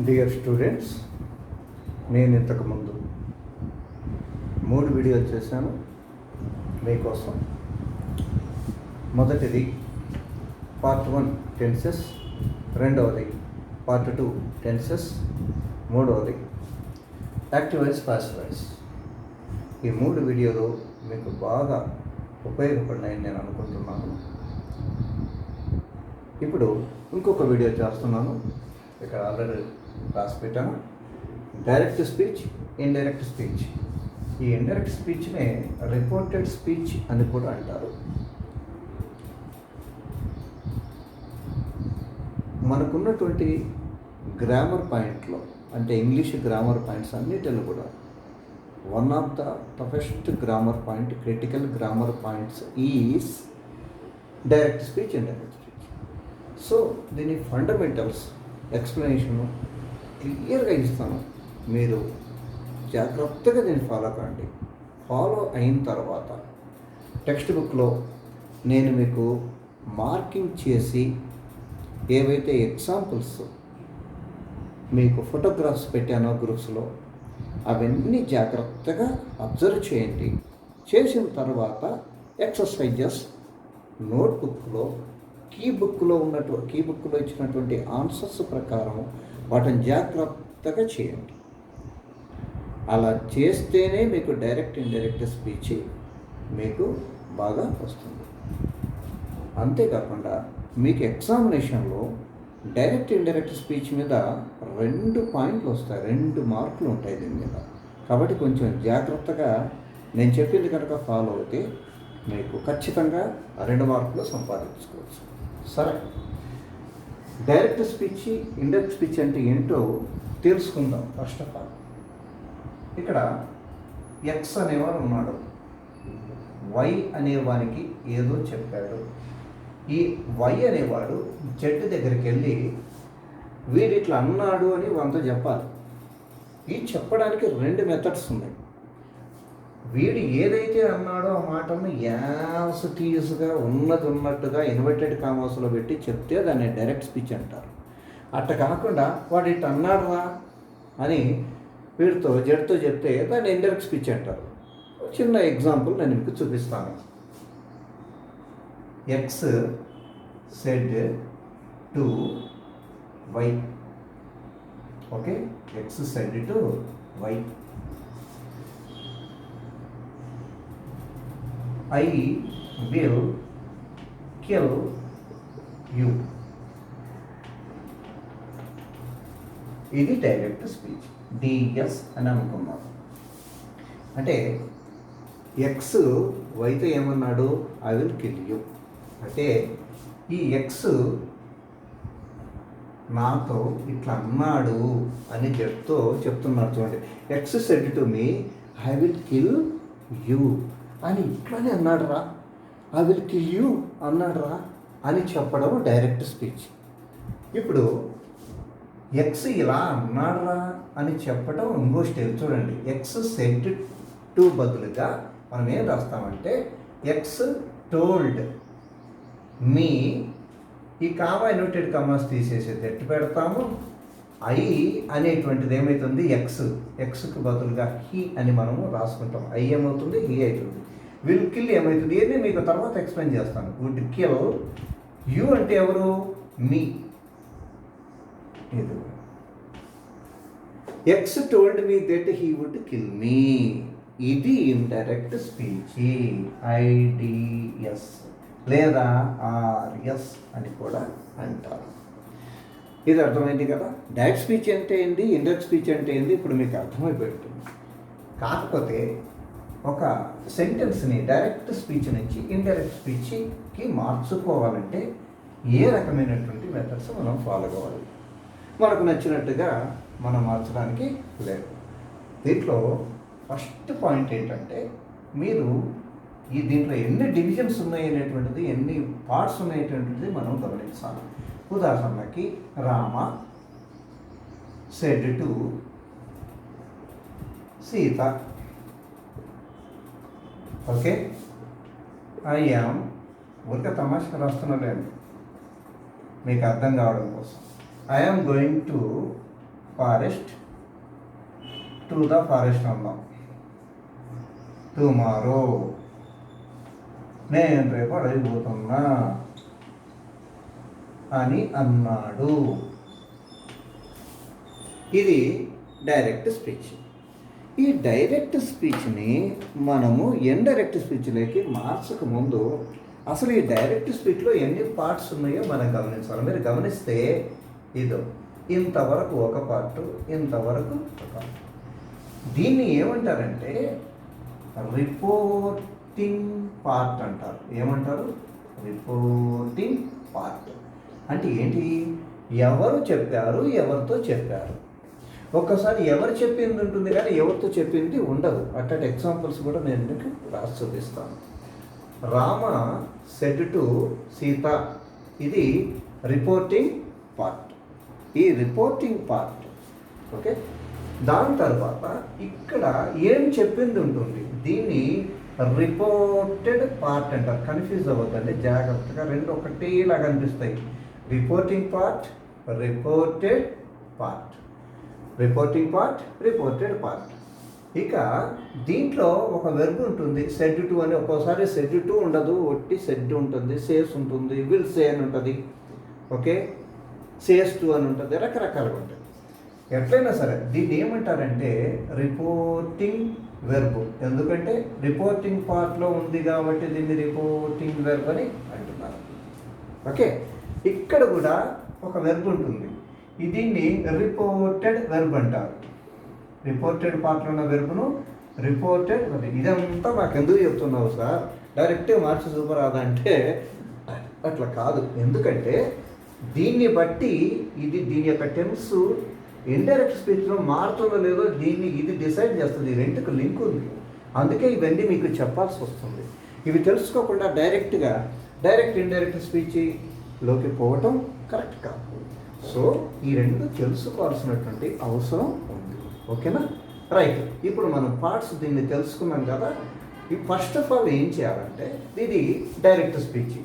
Dear students, నేను ఇంతకుముందు 3 వీడియోలు చేశాను మీకోసం. మొదటిది పార్ట్ 1 టెన్సెస్, రెండవది పార్ట్ 2 టెన్సెస్, మూడవది యాక్టివ్ వాయిస్, పాసివ్ వాయిస్. ఈ 3 వీడియోలు మీకు బాగా ఉపయోగపడినాయని నేను అనుకుంటున్నాను. ఇప్పుడు ఇంకొక వీడియో చేస్తున్నాను. ఇక్కడ ఆల్రెడీ రాసి పెట్టాను. Direct speech, indirect speech. ఈ ఇండైరెక్ట్ స్పీచ్నే రిపోర్టెడ్ స్పీచ్ అని కూడా అంటారు. మనకున్నటువంటి గ్రామర్ పాయింట్లో, అంటే ఇంగ్లీష్ గ్రామర్ పాయింట్స్ అన్నిటిలో కూడా one of the toughest grammar point, critical grammar points is direct speech, indirect speech. So దీని ఫండమెంటల్స్ ఎక్స్ప్లెనేషను క్లియర్గా ఇస్తాను. మీరు జాగ్రత్తగా దీన్ని ఫాలో కండి. ఫాలో అయిన తర్వాత టెక్స్ట్ బుక్లో నేను మీకు మార్కింగ్ చేసి ఏవైతే ఎగ్జాంపుల్స్ మీకు ఫోటోగ్రాఫ్స్ పెట్టానో గ్రూప్స్లో, అవన్నీ జాగ్రత్తగా అబ్జర్వ్ చేయండి. చేసిన తర్వాత ఎక్సర్సైజెస్ నోట్బుక్లో కీ బుక్లో ఇచ్చినటువంటి ఆన్సర్స్ ప్రకారం వాటిని జాగ్రత్తగా చేయండి. అలా చేస్తేనే మీకు డైరెక్ట్ ఇండైరెక్ట్ స్పీచ్ మీకు బాగా వస్తుంది. అంతేకాకుండా మీకు ఎగ్జామినేషన్లో డైరెక్ట్ ఇండైరెక్ట్ స్పీచ్ మీద 2 పాయింట్లు వస్తాయి, 2 మార్కులు ఉంటాయి దీని మీద. కాబట్టి కొంచెం జాగ్రత్తగా నేను చెప్పింది కనుక ఫాలో అయితే మీకు ఖచ్చితంగా 2 మార్కులు సంపాదించుకోవచ్చు. సరే, డైరెక్ట్ స్పీచ్, ఇండైరెక్ట్ స్పీచ్ అంటే ఏంటో తెలుసుకుందాం. ఫస్ట్ ఆఫ్ ఆల్, ఇక్కడ ఎక్స్ అనేవాడు ఉన్నాడు, వై అనేవానికి ఏదో చెప్పాడు. ఈ వై అనేవాడు జెడ్ దగ్గరికి వెళ్ళి వీడు ఇట్లా అన్నాడు అని వంత చెప్పాలి. ఈ చెప్పడానికి 2 మెథడ్స్ ఉన్నాయి. వీడు ఏదైతే అన్నాడో ఆ మాటను యాసిటీస్గా ఉన్నట్టుగా ఇన్వర్టెడ్ కామర్స్లో పెట్టి చెప్తే దాన్ని డైరెక్ట్ స్పీచ్ అంటారు. అట్ట కాకుండా వాడు ఇట్లా అన్నాడురా అని వీడితో జడ్తో చెప్తే దాన్ని ఇండైరెక్ట్ స్పీచ్ అంటారు. చిన్న ఎగ్జాంపుల్ నేను మీకు చూపిస్తాను. X said to Y. Okay, X said to Y, I will kill you. ఇది డైరెక్ట్ స్పీచ్, డిఎస్ అని అనుకున్నాం. అంటే ఎక్స్ వైతో ఏమన్నాడు, ఐ విల్ కిల్ యూ. అంటే ఈ ఎక్స్ నాతో ఇట్లా అన్నాడు అని చెప్తున్నాడు. చూడండి, X said to me I will kill you అని ఇట్లానే అన్నాడు రా, ఐ విల్ కిల్ యూ అన్నాడు రా అని చెప్పడం డైరెక్ట్ స్పీచ్. ఇప్పుడు ఎక్స్ ఇలా అన్నాడు రా అని చెప్పడం ఇంకో స్టెప్. చూడండి, ఎక్స్ సెడ్ టు బదులుగా మనం ఏం రాస్తామంటే ఎక్స్ టోల్డ్ మీ. ఈ కామా ఇన్వర్టెడ్ కామాస్ తీసేసి ఎట్టు పెడతాము. ఐ అనేటువంటిది ఏమవుతుంది, ఎక్స్కి బదులుగా హీ అని మనము రాసుకుంటాం. ఐ ఏమవుతుంది, హీ అవుతుంది. విల్ కిల్ ఏమవుతుంది, ఏది మీకు తర్వాత ఎక్స్ప్లెయిన్ చేస్తాను. వుడ్ కిల్ యూ అంటే ఎవరు, మీ. ఇది X told me that he would kill me. ఇది ఇండైరెక్ట్ స్పీచ్, ఐడిఎస్ లేదా ఆర్ఎస్ అని కూడా అంటారు. ఇది అర్థమైంది కదా. డైరెక్ట్ స్పీచ్ అంటే ఏంటి, ఇండైరెక్ట్ స్పీచ్ అంటే ఏంటి ఇప్పుడు మీకు అర్థమైపోతుంది. కాకపోతే ఒక సెంటెన్స్ని డైరెక్ట్ స్పీచ్ నుంచి ఇండైరెక్ట్ స్పీచ్కి మార్చుకోవాలంటే ఏ రకమైనటువంటి మెథడ్స్ మనం ఫాలో అవ్వాలి. మనకు నచ్చినట్టుగా మనం మార్చడానికి లేదు. దీంట్లో ఫస్ట్ పాయింట్ ఏంటంటే, మీరు దీంట్లో ఎన్ని డివిజన్స్ ఉన్నాయనేటువంటిది, ఎన్ని పార్ట్స్ ఉన్నాయనేటువంటిది మనం గమనించాలి. ఉదాహరణకి Rama said to Sita. Okay, I am, ఊరికే తమాషగా రాస్తున్నానండి మీకు అర్థం కావడం కోసం. I am going to forest, to the forest అన్నాం. టుమారో, నేను రేపు అడగిపోతున్నా అని అన్నాడు. ఇది డైరెక్ట్ స్పీచ్. ఈ డైరెక్ట్ స్పీచ్ని మనము ఇండైరెక్ట్ స్పీచ్లోకి మార్చక ముందు అసలు ఈ డైరెక్ట్ స్పీచ్లో ఎన్ని పార్ట్స్ ఉన్నాయో మనం గమనించాలి. మీరు గమనిస్తే ఇదో ఇంతవరకు ఒక పార్ట్, ఇంతవరకు ఒక పార్ట్. దీన్ని ఏమంటారంటే రిపోర్టింగ్ పార్ట్ అంటారు. ఏమంటారు? రిపోర్టింగ్ పార్ట్ అంటే ఏంటి? ఎవరు చెప్పారు, ఎవరితో చెప్పారు. ఒక్కసారి ఎవరు చెప్పింది ఉంటుంది కానీ ఎవరితో చెప్పింది ఉండదు. అట్లాంటి ఎగ్జాంపుల్స్ కూడా నేను మీకు రాసి చూపిస్తాను. రామ సెడ్ టు సీత, ఇది రిపోర్టింగ్ పార్ట్. ఈ రిపోర్టింగ్ పార్ట్ ఓకే. దాని తర్వాత ఇక్కడ ఏం చెప్పింది ఉంటుంది, దీన్ని రిపోర్టెడ్ పార్ట్ అంటారు. కన్ఫ్యూజ్ అవ్వద్దండి, జాగ్రత్తగా రెండు ఒకటేలాగా అనిపిస్తాయి. Reporting part, reported part, reporting part, reported part. ఇక దీంట్లో ఒక వెర్బ్ ఉంటుంది సెడ్ టు అని. ఒక్కోసారి సెడ్ టు ఉండదు, ఒట్టి సెడ్ ఉంటుంది, సేస్ ఉంటుంది, విల్ సే అని ఉంటుంది, ఓకే, సేస్ టు అని ఉంటుంది, రకరకాలుగా ఉంటుంది. ఎట్లయినా సరే దీన్ని ఏమంటారంటే రిపోర్టింగ్ వెర్బ్. ఎందుకంటే రిపోర్టింగ్ పార్ట్లో ఉంది కాబట్టి దీన్ని రిపోర్టింగ్ వెర్బ్ అని అంటున్నారు. ఓకే, ఇక్కడ కూడా ఒక వెర్బ్ ఉంటుంది, దీన్ని రిపోర్టెడ్ వెర్బ్ అంటారు. రిపోర్టెడ్ పార్ట్లో ఉన్న వెర్బ్ను రిపోర్టెడ్. ఇదంతా నాకు ఎందుకు చెప్తున్నావు సార్, డైరెక్ట్గా మార్చి చూపరాదా అంటే అట్లా కాదు. ఎందుకంటే దీన్ని బట్టి దీని యొక్క టెన్స్ ఇండైరెక్ట్ స్పీచ్లో మారుతుందో లేదో ఇది డిసైడ్ చేస్తుంది. ఈ రెండుకు లింక్ ఉంది. అందుకే ఇవన్నీ మీకు చెప్పాల్సి వస్తుంది. ఇవి తెలుసుకోకుండా డైరెక్ట్ ఇండైరెక్ట్ స్పీచ్లోకి పోవటం కరెక్ట్ కాదు. సో ఈ రెండు తెలుసుకోవాల్సినటువంటి అవసరం ఉంది. ఓకేనా? రైట్. ఇప్పుడు మనం పార్ట్స్ దీన్ని తెలుసుకున్నాం కదా. ఫస్ట్ ఆఫ్ ఆల్ ఏం చేయాలంటే ఇది డైరెక్ట్ స్పీచ్.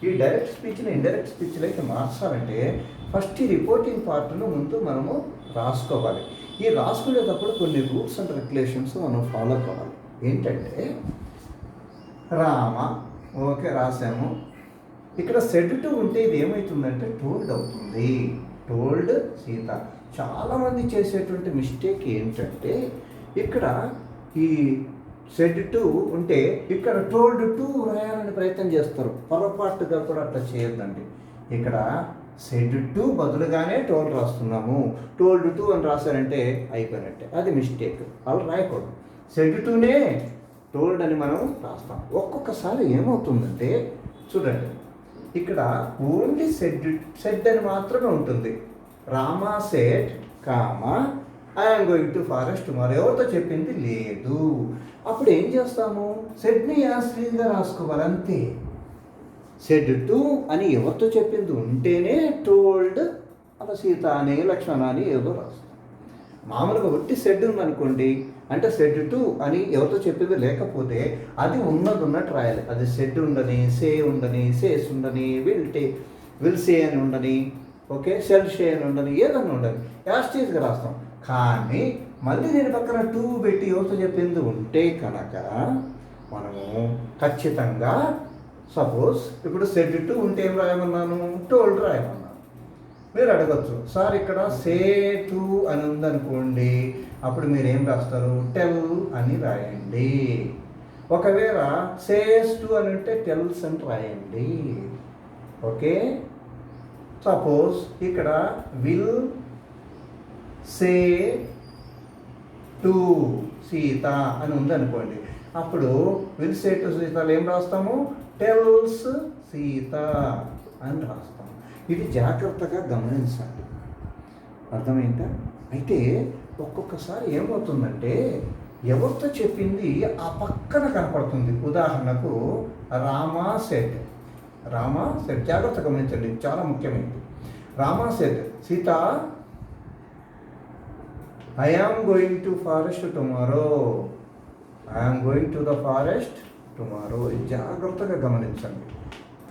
ఈ డైరెక్ట్ స్పీచ్ని ఇండైరెక్ట్ స్పీచ్లోకి మార్చాలంటే ఫస్ట్ ఈ రిపోర్టింగ్ పార్ట్ను ముందు మనము రాసుకోవాలి. ఈ రాసుకునేటప్పుడు కొన్ని రూల్స్ అండ్ రెగ్యులేషన్స్ మనం ఫాలో కావాలి. ఏంటంటే రామ, ఓకే, రాసాము. ఇక్కడ సెడ్ టు ఉంటే ఇది ఏమవుతుందంటే టోల్డ్ అవుతుంది. టోల్డ్ సీత. చాలామంది చేసేటువంటి మిస్టేక్ ఏంటంటే ఇక్కడ ఈ సెడ్ టు ఉంటే ఇక్కడ టోల్డ్ టు రాయాలని ప్రయత్నం చేస్తారు. పొరపాటుగా కూడా అట్లా చేయొద్దండి. ఇక్కడ సెడ్ టు బదులుగానే టోల్డ్ రాస్తున్నాము. టోల్డ్ టు అని రాశారంటే అయిపోయినట్టే, అది మిస్టేక్. అలా రాయకూడదు. సెడ్ టునే టోల్డ్ అని మనం రాస్తాం. ఒక్కొక్కసారి ఏమవుతుందంటే చూడండి, ఇక్కడ ఓన్లీ సెడ్ అని మాత్రమే ఉంటుంది. Rama said comma I'm going to forest tomorrow. ఎవరితో చెప్పింది లేదు. అప్పుడు ఏం చేస్తాము, సెడ్ని యాస్లీగా రాసుకోవాలి అంతే. సెడ్ టు అని ఎవరితో చెప్పింది ఉంటేనే టోల్డ్ అలా సీత అని లక్ష్మణ అని ఏదో రాస్తాం. మామూలుగా ఒట్టి సెడ్ ఉందనుకోండి, అంటే సెడ్ టు అని ఎవరితో చెప్పింది లేకపోతే అది ఉన్నట్టు రాయాలి. అది సెడ్ ఉండని, సే ఉండని, సేస్ ఉండని, విల్ సే అని ఉండని, ఓకే, సెల్ షే అని ఉండని, ఏదన్నా ఉండని యాస్టీస్గా రాస్తాం. కానీ మళ్ళీ దీని పక్కన టూ పెట్టి ఎవరితో చెప్పింది ఉంటే కనుక మనము ఖచ్చితంగా సపోజ్ ఇప్పుడు సెడ్ టు ఉంటే ఏం రాయమన్నాను, టోల్డ్ రాయమన్నాను. మీరు అడగచ్చు, సార్ ఇక్కడ సే టు అని ఉందనుకోండి, అప్పుడు మీరు ఏం రాస్తారు, టెల్ అని రాయండి. ఒకవేళ సేస్ టు అని ఉంటే టెల్స్ అని రాయండి. ఓకే, సపోజ్ ఇక్కడ విల్ సే టు సీత అని ఉందనుకోండి, అప్పుడు విల్ సే టు సీతలు ఏం రాస్తాము, టెల్స్ సీత అని రాస్తాము. ఇది జాగ్రత్తగా గమనించాలి. అర్థమైందా? అయితే ఒక్కొక్కసారి ఏమవుతుందంటే ఎవరితో చెప్పింది ఆ పక్కన కనపడుతుంది. ఉదాహరణకు రామా సెడ్, జాగ్రత్త గమనించండి, చాలా ముఖ్యమైనది. Rama said Sita I am going to forest tomorrow, I'm going to the forest tomorrow. జాగ్రత్తగా గమనించండి.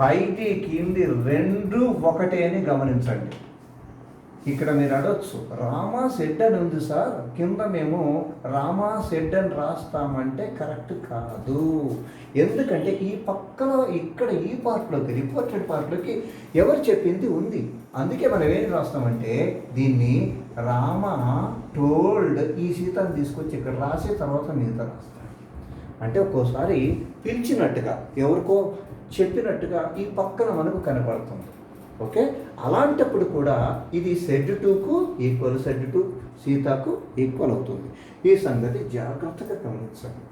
పైకి కింది రెండు ఒకటే అని గమనించండి. ఇక్కడ మీరు అడగచ్చు, రామా సెడ్ అని ఉంది సార్, కింద మేము రామా సెడ్ అని రాస్తామంటే కరెక్ట్ కాదు. ఎందుకంటే ఈ పక్కన ఇక్కడ ఈ పార్ట్లోకి, రిపోర్టెడ్ పార్ట్లోకి ఎవరు చెప్పింది ఉంది. అందుకే మనం ఏం రాస్తామంటే దీన్ని రామ టోల్డ్ ఈ సీతను తీసుకొచ్చి ఇక్కడ రాసి తర్వాత మిగతా రాస్తాం. అంటే ఒక్కోసారి పిలిచినట్టుగా ఎవరికో చెప్పినట్టుగా ఈ పక్కన మనకు కనపడుతుంది. ఓకే, అలాంటప్పుడు కూడా ఇది సెడ్ టూకు ఈక్వల్, సెడ్ టు సీతకు ఈక్వల్ అవుతుంది. ఈ సంగతి జాగ్రత్తగా గమనించండి.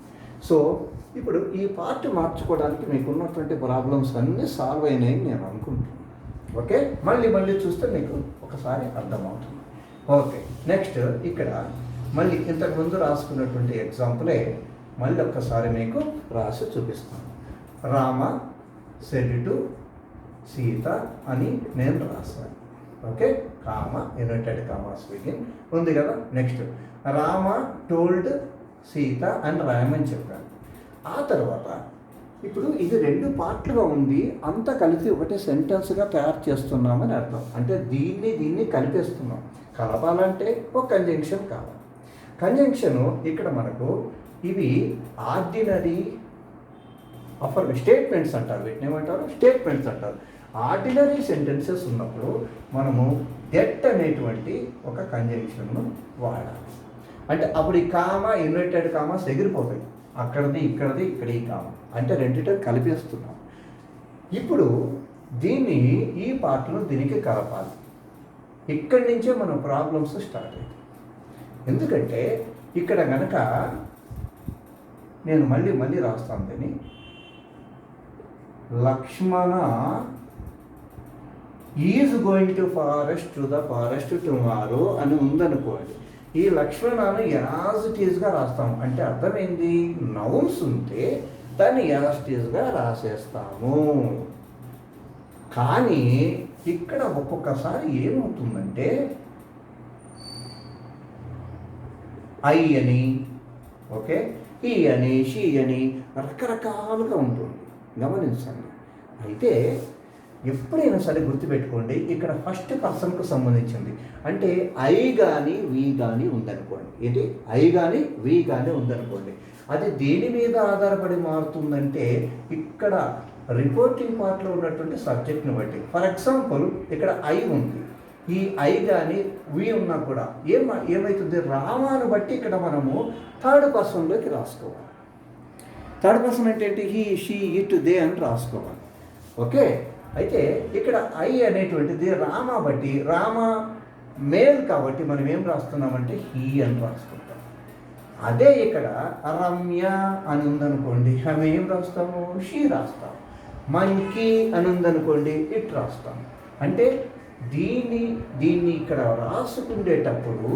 సో ఇప్పుడు ఈ పార్ట్ మార్చుకోవడానికి మీకు ఉన్నటువంటి ప్రాబ్లమ్స్ అన్నీ సాల్వ్ అయినాయని నేను అనుకుంటున్నాను. ఓకే, మళ్ళీ చూస్తే మీకు ఒకసారి అర్థమవుతుంది. ఓకే, నెక్స్ట్ ఇక్కడ మళ్ళీ ఇంతకుముందు రాసుకున్నటువంటి ఎగ్జాంపులే మళ్ళీ ఒక్కసారి మీకు రాసి చూపిస్తాను. రామ సెడ్ టు సీత అని నేను రాశాను. ఓకే, కామ యునైటెడ్ కామాస్ బిగిన్ ఉంది కదా. నెక్స్ట్ రామ టోల్డ్ సీత అని రాయమని చెప్పాను. ఆ తర్వాత ఇప్పుడు ఇది 2 పార్ట్లుగా ఉంది, అంతా కలిపి ఒకటే సెంటెన్స్గా తయారు చేస్తున్నామని అర్థం. అంటే దీన్ని కలిపేస్తున్నాం. కలపాలంటే ఒక కంజంక్షన్ కావాలి. కంజంక్షను ఇక్కడ మనకు ఇవి ఆర్డినరీ స్టేట్మెంట్స్ అంటారు. వీటిని ఏమంటారు? స్టేట్మెంట్స్ అంటారు. ఆర్డినరీ సెంటెన్సెస్ ఉన్నప్పుడు మనము డెట్ అనేటువంటి ఒక కంజంక్షన్ను వాడాలి. అంటే అప్పుడు ఈ కామా యునైటెడ్ కామాస్ ఎగిరిపోతాయి. అక్కడిది ఇక్కడిది ఇక్కడ ఈ కామా అంటే రెండింటిని కలిపేస్తున్నాం. ఇప్పుడు దీన్ని ఈ పార్ట్ను దీనికి కలపాలి. ఇక్కడి నుంచే మన ప్రాబ్లమ్స్ స్టార్ట్ అవుతాయి. ఎందుకంటే ఇక్కడ కనుక నేను మళ్ళీ రాస్తాను దీన్ని. Lakshmana is going to the forest tomorrow అని ఉందనుకోండి. ఈ లక్ష్మణను యాజ్ ఇట్ ఈజ్గా రాస్తాము. అంటే అర్థమైంది, నౌన్స్ ఉంటే దాన్ని యాజ్ ఇట్ ఈజ్గా రాసేస్తాము. కానీ ఇక్కడ ఒక్కొక్కసారి ఏమవుతుందంటే ఐ అని, ఓకే, ఈ అని, షీ అని రకరకాలుగా ఉంటుంది. గమనించండి. అయితే ఎప్పుడైనా సరే గుర్తుపెట్టుకోండి, ఇక్కడ ఫస్ట్ పర్సన్కు సంబంధించింది. అంటే ఐ కానీ వి కానీ ఉందనుకోండి. ఏంటి? ఐ కానీ వి కానీ ఉందనుకోండి. అది దేని మీద ఆధారపడి మారుతుందంటే ఇక్కడ రిపోర్టింగ్ పార్ట్లో ఉన్నటువంటి సబ్జెక్ట్ని బట్టి. ఫర్ ఎగ్జాంపుల్ ఇక్కడ ఐ ఉంది, ఈ ఐ కానీ వి ఉన్నా కూడా ఏమవుతుంది? రామాను బట్టి ఇక్కడ మనము థర్డ్ పర్సన్లోకి రాసుకోవాలి. థర్డ్ పర్సన్ అంటే ఏంటి? హీ, షీ, ఇట్, దే అని రాసుకోవాలి. ఓకే, అయితే ఇక్కడ ఐ అనేటువంటిది రామ బట్టి, రామ మేల్ కాబట్టి మనం ఏం రాస్తున్నామంటే హీ అని రాసుకుంటాం. అదే ఇక్కడ రమ్య అని ఉందనుకోండి, ఆమె ఏం రాస్తాము? షీ రాస్తాం. మంకీ అని ఉందనుకోండి, ఇట్ రాస్తాం. అంటే దీన్ని ఇక్కడ రాసుకునేటప్పుడు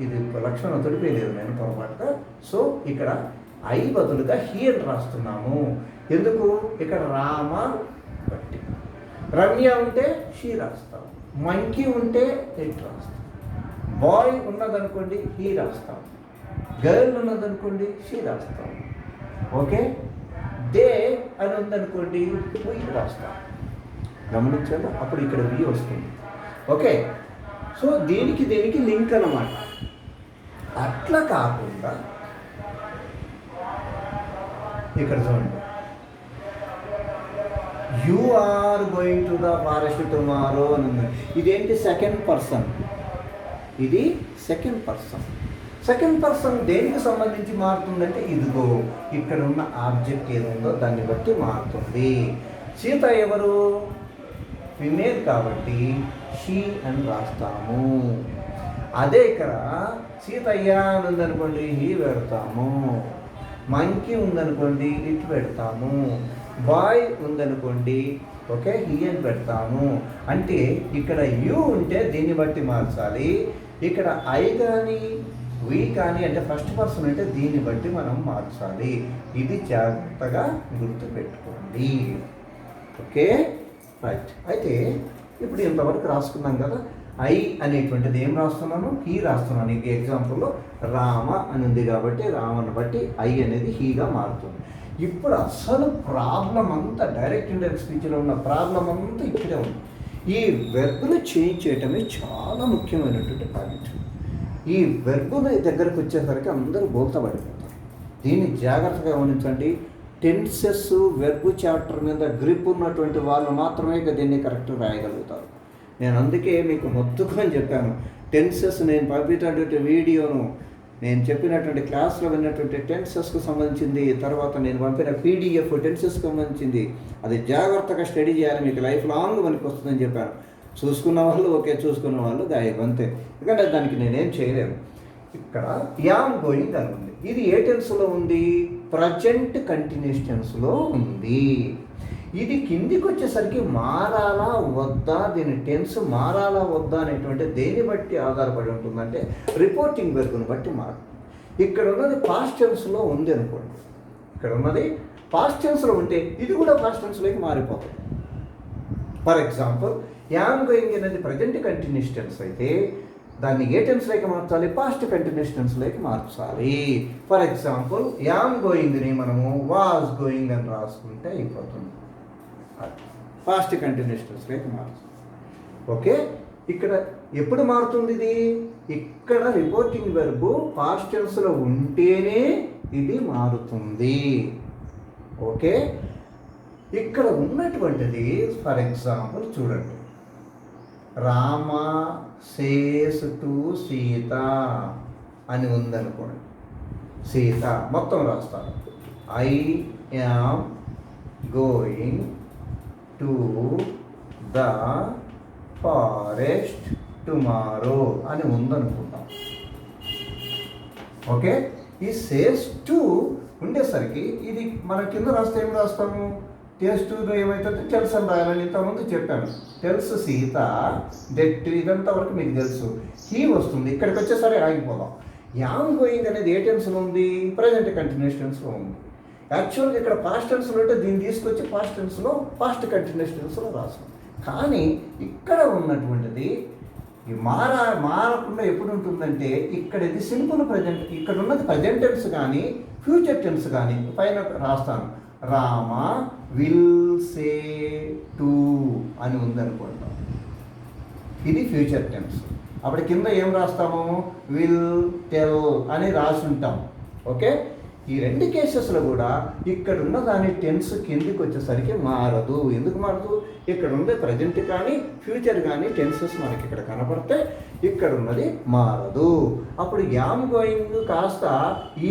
ఇది లక్షణం తొడిపోయలేదు నేను పొరపాటుగా. సో ఇక్కడ ఐ బదులుగా హీ అని రాస్తున్నాము. ఎందుకు? ఇక్కడ రామ బట్టి. రమ్య ఉంటే షీ రాస్తాం, మంకీ ఉంటే ఇట్ రాస్తాం, బాయ్ ఉన్నదనుకోండి హీ రాస్తాం, గర్ల్ ఉన్నదనుకోండి షీ రాస్తాం. ఓకే, దే అని ఉందనుకోండి వీ రాస్తాం. గమనించాలి. అప్పుడు ఇక్కడ వి వస్తుంది. ఓకే, సో దీనికి లింక్ అన్నమాట. అట్లా కాకుండా ఇక్కడ చూడండి, you are going to the forest tomorrow అని ఉంది. ఇదేంటి? Second person. ఇది సెకండ్ పర్సన్. సెకండ్ పర్సన్ దేనికి సంబంధించి మారుతుందంటే ఇదిగో ఇక్కడ ఉన్న ఆబ్జెక్ట్ ఏదుందో దాన్ని బట్టి మారుతుంది. సీత ఎవరు? ఫిమేల్ కాబట్టి షీ అని రాస్తాము. అదే ఇక్కడ సీతయ్య అని ఉందనుకోండి హీ పెడతాము, మంకీ ఉందనుకోండి ఇట్ పెడతాము, బాయ్ ఉందనుకోండి ఓకే హీ అని పెడతాము. అంటే ఇక్కడ యూ ఉంటే దీన్ని బట్టి మార్చాలి. ఇక్కడ ఐ కానీ వి కానీ అంటే ఫస్ట్ పర్సన్ అంటే దీన్ని బట్టి మనం మార్చాలి. ఇది జాగ్రత్తగా గుర్తుపెట్టుకోండి. Okay, right. అయితే ఇప్పుడు ఇంతవరకు రాసుకున్నాం కదా. ఐ అనేటువంటిది ఏం రాస్తున్నాను? హీ రాస్తున్నాను. ఈ ఎగ్జాంపుల్లో రామ అని ఉంది కాబట్టి రామను బట్టి ఐ అనేది హీగా మారుతుంది. ఇప్పుడు అసలు ప్రాబ్లం అంతా డైరెక్ట్ ఇండైరెక్ట్ స్పీచ్లో ఉన్న ప్రాబ్లం అంతా ఇక్కడే ఉంది. ఈ వెర్బులు చేంజ్ చేయటమే చాలా ముఖ్యమైనటువంటి పాయింట్. ఈ వెర్బుల దగ్గరకు వచ్చేసరికి అందరూ బోల్తా పడిపోతారు. దీన్ని జాగ్రత్తగా గమనించండి. టెన్సెస్ వెర్బు చాప్టర్ మీద గ్రిప్ ఉన్నటువంటి వాళ్ళు మాత్రమే దీన్ని కరెక్ట్గా రాయగలుగుతారు. నేను అందుకే మీకు మొత్తుకొని చెప్పాను. టెన్సెస్ నేను పంపించినటువంటి వీడియోను, నేను చెప్పినటువంటి క్లాస్లో విన్నటువంటి టెన్సెస్కు సంబంధించింది, తర్వాత నేను పంపిన పీడిఎఫ్ టెన్సెస్కి సంబంధించింది, అది జాగ్రత్తగా స్టడీ చేయాలి, మీకు లైఫ్ లాంగ్ మనకి వస్తుందని చెప్పాను. చూసుకున్న వాళ్ళు ఓకే, చూసుకున్న వాళ్ళు గాయబ్ అంతే. ఎందుకంటే దానికి నేనేం చేయలేను. ఇక్కడ యామ్ గోయింగ్ అని ఉంది. ఇది ఏ టెన్స్లో ఉంది? ప్రజెంట్ కంటిన్యూస్ టెన్స్లో ఉంది. ఇది కిందికి వచ్చేసరికి మారాలా వద్దా, దీని టెన్స్ మారాలా వద్దా అనేటువంటి దేని బట్టి ఆధారపడి ఉంటుందంటే రిపోర్టింగ్ వెర్బ్ని బట్టి మారుతుంది. ఇక్కడ ఉన్నది పాస్ట్ టెన్స్లో ఉంది అనుకోండి, ఇక్కడ ఉన్నది పాస్ట్ టెన్స్లో ఉంటే ఇది కూడా పాస్ట్ టెన్స్లోకి మారిపోతుంది. ఫర్ ఎగ్జాంపుల్, యామ్ గోయింగ్ అనేది ప్రజెంట్ కంటిన్యూస్ టెన్స్ అయితే దాన్ని ఏ టెన్స్లోకి మార్చాలి? పాస్ట్ కంటిన్యూస్ టెన్స్లోకి మార్చాలి. ఫర్ ఎగ్జాంపుల్, యామ్ గోయింగ్ని మనము వాజ్ గోయింగ్ అని రాసుకుంటే అయిపోతుంది. పాస్ట్ కంటిన్యూస్ టెన్స్లోకి మార్చాలి. ఓకే, ఇక్కడ ఎప్పుడు మారుతుంది ఇది? ఇక్కడ రిపోర్టింగ్ వెర్బ్ పాస్ట్ టెన్స్లో ఉంటేనే ఇది మారుతుంది. ఓకే, ఇక్కడ ఉన్నటువంటిది ఫర్ ఎగ్జాంపుల్ చూడండి, రామ సేస్ టు సీత అని ఉందనుకోండి. సీత మొత్తం రాస్తాను. I am going to the forest tomorrow అని ఉందనుకుంటాం. ఓకే, ఈ సేస్ టు ఉండేసరికి ఇది మన కింద రాస్తే ఏం రాస్తాము? టేస్ట్ ఏమవుతుంది? తెలుసు అని రాయాలని ఇంతకుముందు చెప్పాను. తెలుసు సీత, డెట్, ఇదంతా వరకు మీకు తెలుసు. హీ వస్తుంది. ఇక్కడికి వచ్చేసరి ఆగిపోదాం. యామ్ గోయింగ్ అనేది ఏ టెన్స్లో ఉంది? ప్రజెంట్ కంటిన్యూస్ టెన్స్లో ఉంది. యాక్చువల్గా ఇక్కడ పాస్ట్ టెన్స్లో ఉంటే దీన్ని తీసుకొచ్చి పాస్ట్ టెన్స్లో పాస్ట్ కంటిన్యూస్ టెన్స్లో రాస్తాం. కానీ ఇక్కడ ఉన్నటువంటిది మారకుండా ఎప్పుడు ఉంటుందంటే ఇక్కడ ఇది సింపుల్ ప్రజెంట్. ఇక్కడ ఉన్నది ప్రజెంట్ టెన్స్ కానీ ఫ్యూచర్ టెన్స్ కానీ పైన రాస్తాను. రామ విల్ సే టు అని ఉందనుకుంటాం. ఇది ఫ్యూచర్ టెన్స్. అప్పుడు కింద ఏం రాస్తాము? విల్ టెల్ అని రాసి ఉంటాం. ఓకే, ఈ రెండు కేసెస్లో కూడా ఇక్కడ ఉన్న దాని టెన్స్ కిందికి వచ్చేసరికి మారదు. ఎందుకు మారదు? ఇక్కడ ఉండే ప్రజెంట్ కానీ ఫ్యూచర్ కానీ టెన్సెస్ మనకి ఇక్కడ కనపడితే ఇక్కడ ఉన్నది మారదు. అప్పుడు యామ్ గోయింగ్ కాస్త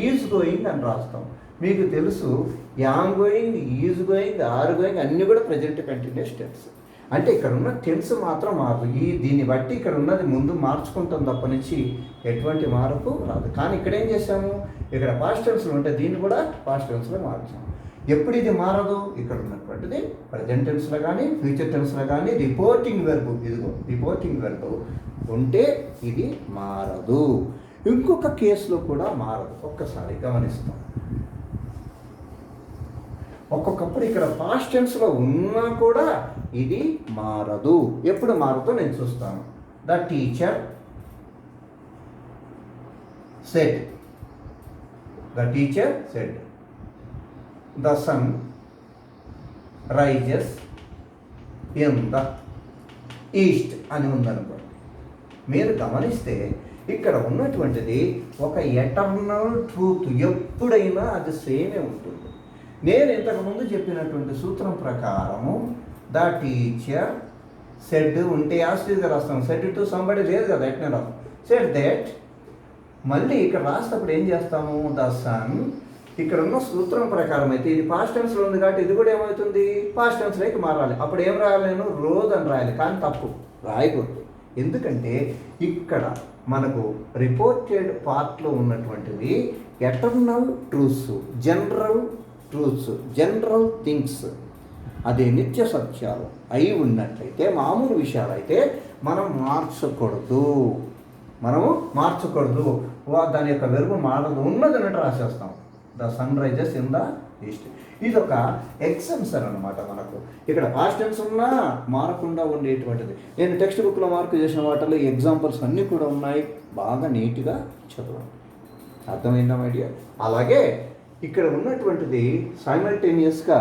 ఈజ్ గోయింగ్ అని రాస్తాం. మీకు తెలుసు, am going, is going, are going అన్నీ కూడా ప్రజెంట్ కంటిన్యూస్ టెన్స్. అంటే ఇక్కడ ఉన్న టెన్స్ మాత్రం మారదు. దీన్ని బట్టి ఇక్కడ ఉన్నది ముందు మార్చుకుంటాం తప్ప నుంచి ఎటువంటి మార్పు రాదు. కానీ ఇక్కడ ఏం చేసాము? ఇక్కడ పాస్ట్ టెన్స్లో ఉంటే దీన్ని కూడా పాస్ట్ టెన్స్లో మార్చాము. ఎప్పుడు ఇది మారదు? ఇక్కడ ఉన్నటువంటిది ప్రజెంట్ టెన్స్లో కానీ ఫ్యూచర్ టెన్స్లో కానీ రిపోర్టింగ్ వెర్బ్, ఇదిగో రిపోర్టింగ్ వెర్బ్ ఉంటే ఇది మారదు. ఇంకొక కేసులో కూడా మారదు. ఒక్కసారి గమనిస్తాం. ఒక్కొక్కప్పుడు ఇక్కడ పాస్ట్ టెన్స్లో ఉన్నా కూడా ఇది మారదు. ఎప్పుడు మారుతో నేను చూస్తాను. The teacher said, the teacher said, the sun rises in the east అని ఉందనుకోండి. మీరు గమనిస్తే ఇక్కడ ఉన్నటువంటిది ఒక ఎటర్నల్ ట్రూత్. ఎప్పుడైనా అది సేమే ఉంటుంది. నేను ఇంతకుముందు చెప్పినటువంటి సూత్రం ప్రకారము ద టీచర్ సెడ్ ఉంటే యాస్టీగా రాస్తాం. సెడ్ టు సంబడి లేదు కదా, ఎట్నే రాస్తాం. Said that. మళ్ళీ ఇక్కడ రాసేటప్పుడు ఏం చేస్తాము? The sun. ఇక్కడ ఉన్న సూత్రం ప్రకారం అయితే ఇది పాస్ట్ టెన్స్లో ఉంది కాబట్టి ఇది కూడా ఏమవుతుంది? పాస్ట్ టెన్స్లోకి మారాలి. అప్పుడు ఏం రాయాలి? నేను రోజు అని రాయాలి. కానీ తప్పు, రాయకూడదు. ఎందుకంటే ఇక్కడ మనకు రిపోర్టెడ్ పార్ట్లో ఉన్నటువంటిది eternal truths, general truths, general things, అది నిత్య సత్యాలు అయి ఉన్నట్లయితే, మామూలు విషయాలు అయితే మనం మార్చకూడదు. దాని యొక్క వెలుగు మారదు, ఉన్నది అన్నట్టు రాసేస్తాం. The sun rises in the east. ఇది ఒక ఎగ్జామ్షన్ అనమాట. మనకు ఇక్కడ పాస్ట్ టెన్స్ ఉన్నా మారకుండా ఉండేటువంటిది. నేను టెక్స్ట్ బుక్లో మార్కు చేసిన వాటిలో ఎగ్జాంపుల్స్ అన్నీ కూడా ఉన్నాయి. బాగా నీట్గా చదవండి. అర్థమైందా ఐడియా? అలాగే ఇక్కడ ఉన్నటువంటిది సైమల్టేనియస్గా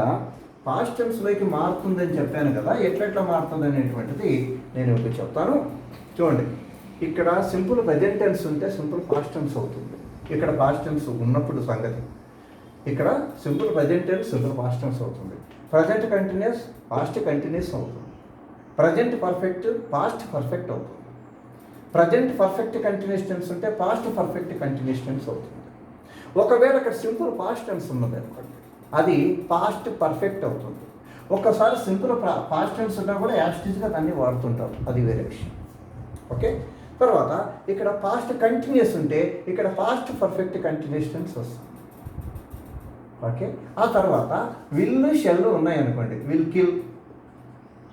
పాస్ట్ టెన్స్లోకి మారుతుందని చెప్పాను కదా, ఎట్లెట్లా మారుతుంది అనేటువంటిది నేను ఇప్పుడు చెప్తాను. చూడండి, ఇక్కడ సింపుల్ ప్రజెంట్ టెన్స్ ఉంటే సింపుల్ పాస్ట్ టెన్స్ అవుతుంది. ఇక్కడ పాస్ట్ టెన్స్ ఉన్నప్పుడు సంగతి, ఇక్కడ simple present tense simple past tense అవుతుంది. ప్రజెంట్ కంటిన్యూస్ పాస్ట్ కంటిన్యూస్ అవుతుంది. ప్రజెంట్ పర్ఫెక్ట్ పాస్ట్ పర్ఫెక్ట్ అవుతుంది. ప్రజెంట్ పర్ఫెక్ట్ కంటిన్యూస్ టెన్స్ ఉంటే పాస్ట్ పర్ఫెక్ట్ కంటిన్యూస్ టెన్స్ అవుతుంది. ఒకవేళ ఇక్కడ సింపుల్ పాస్ట్ టెన్స్ ఉన్నది అనుకోండి, అది పాస్ట్ పర్ఫెక్ట్ అవుతుంది. ఒక్కసారి సింపుల్ పాస్ట్ టెన్స్ ఉన్నా కూడా యాస్టిజ్గా దాన్ని వాడుతుంటారు, అది వేరే విషయం. ఓకే, తర్వాత ఇక్కడ పాస్ట్ కంటిన్యూస్ ఉంటే ఇక్కడ పాస్ట్ పర్ఫెక్ట్ కంటిన్యూస్ టెన్స్ వస్తుంది. ఓకే, ఆ తర్వాత విల్ షెల్ ఉన్నాయనుకోండి, విల్ కిల్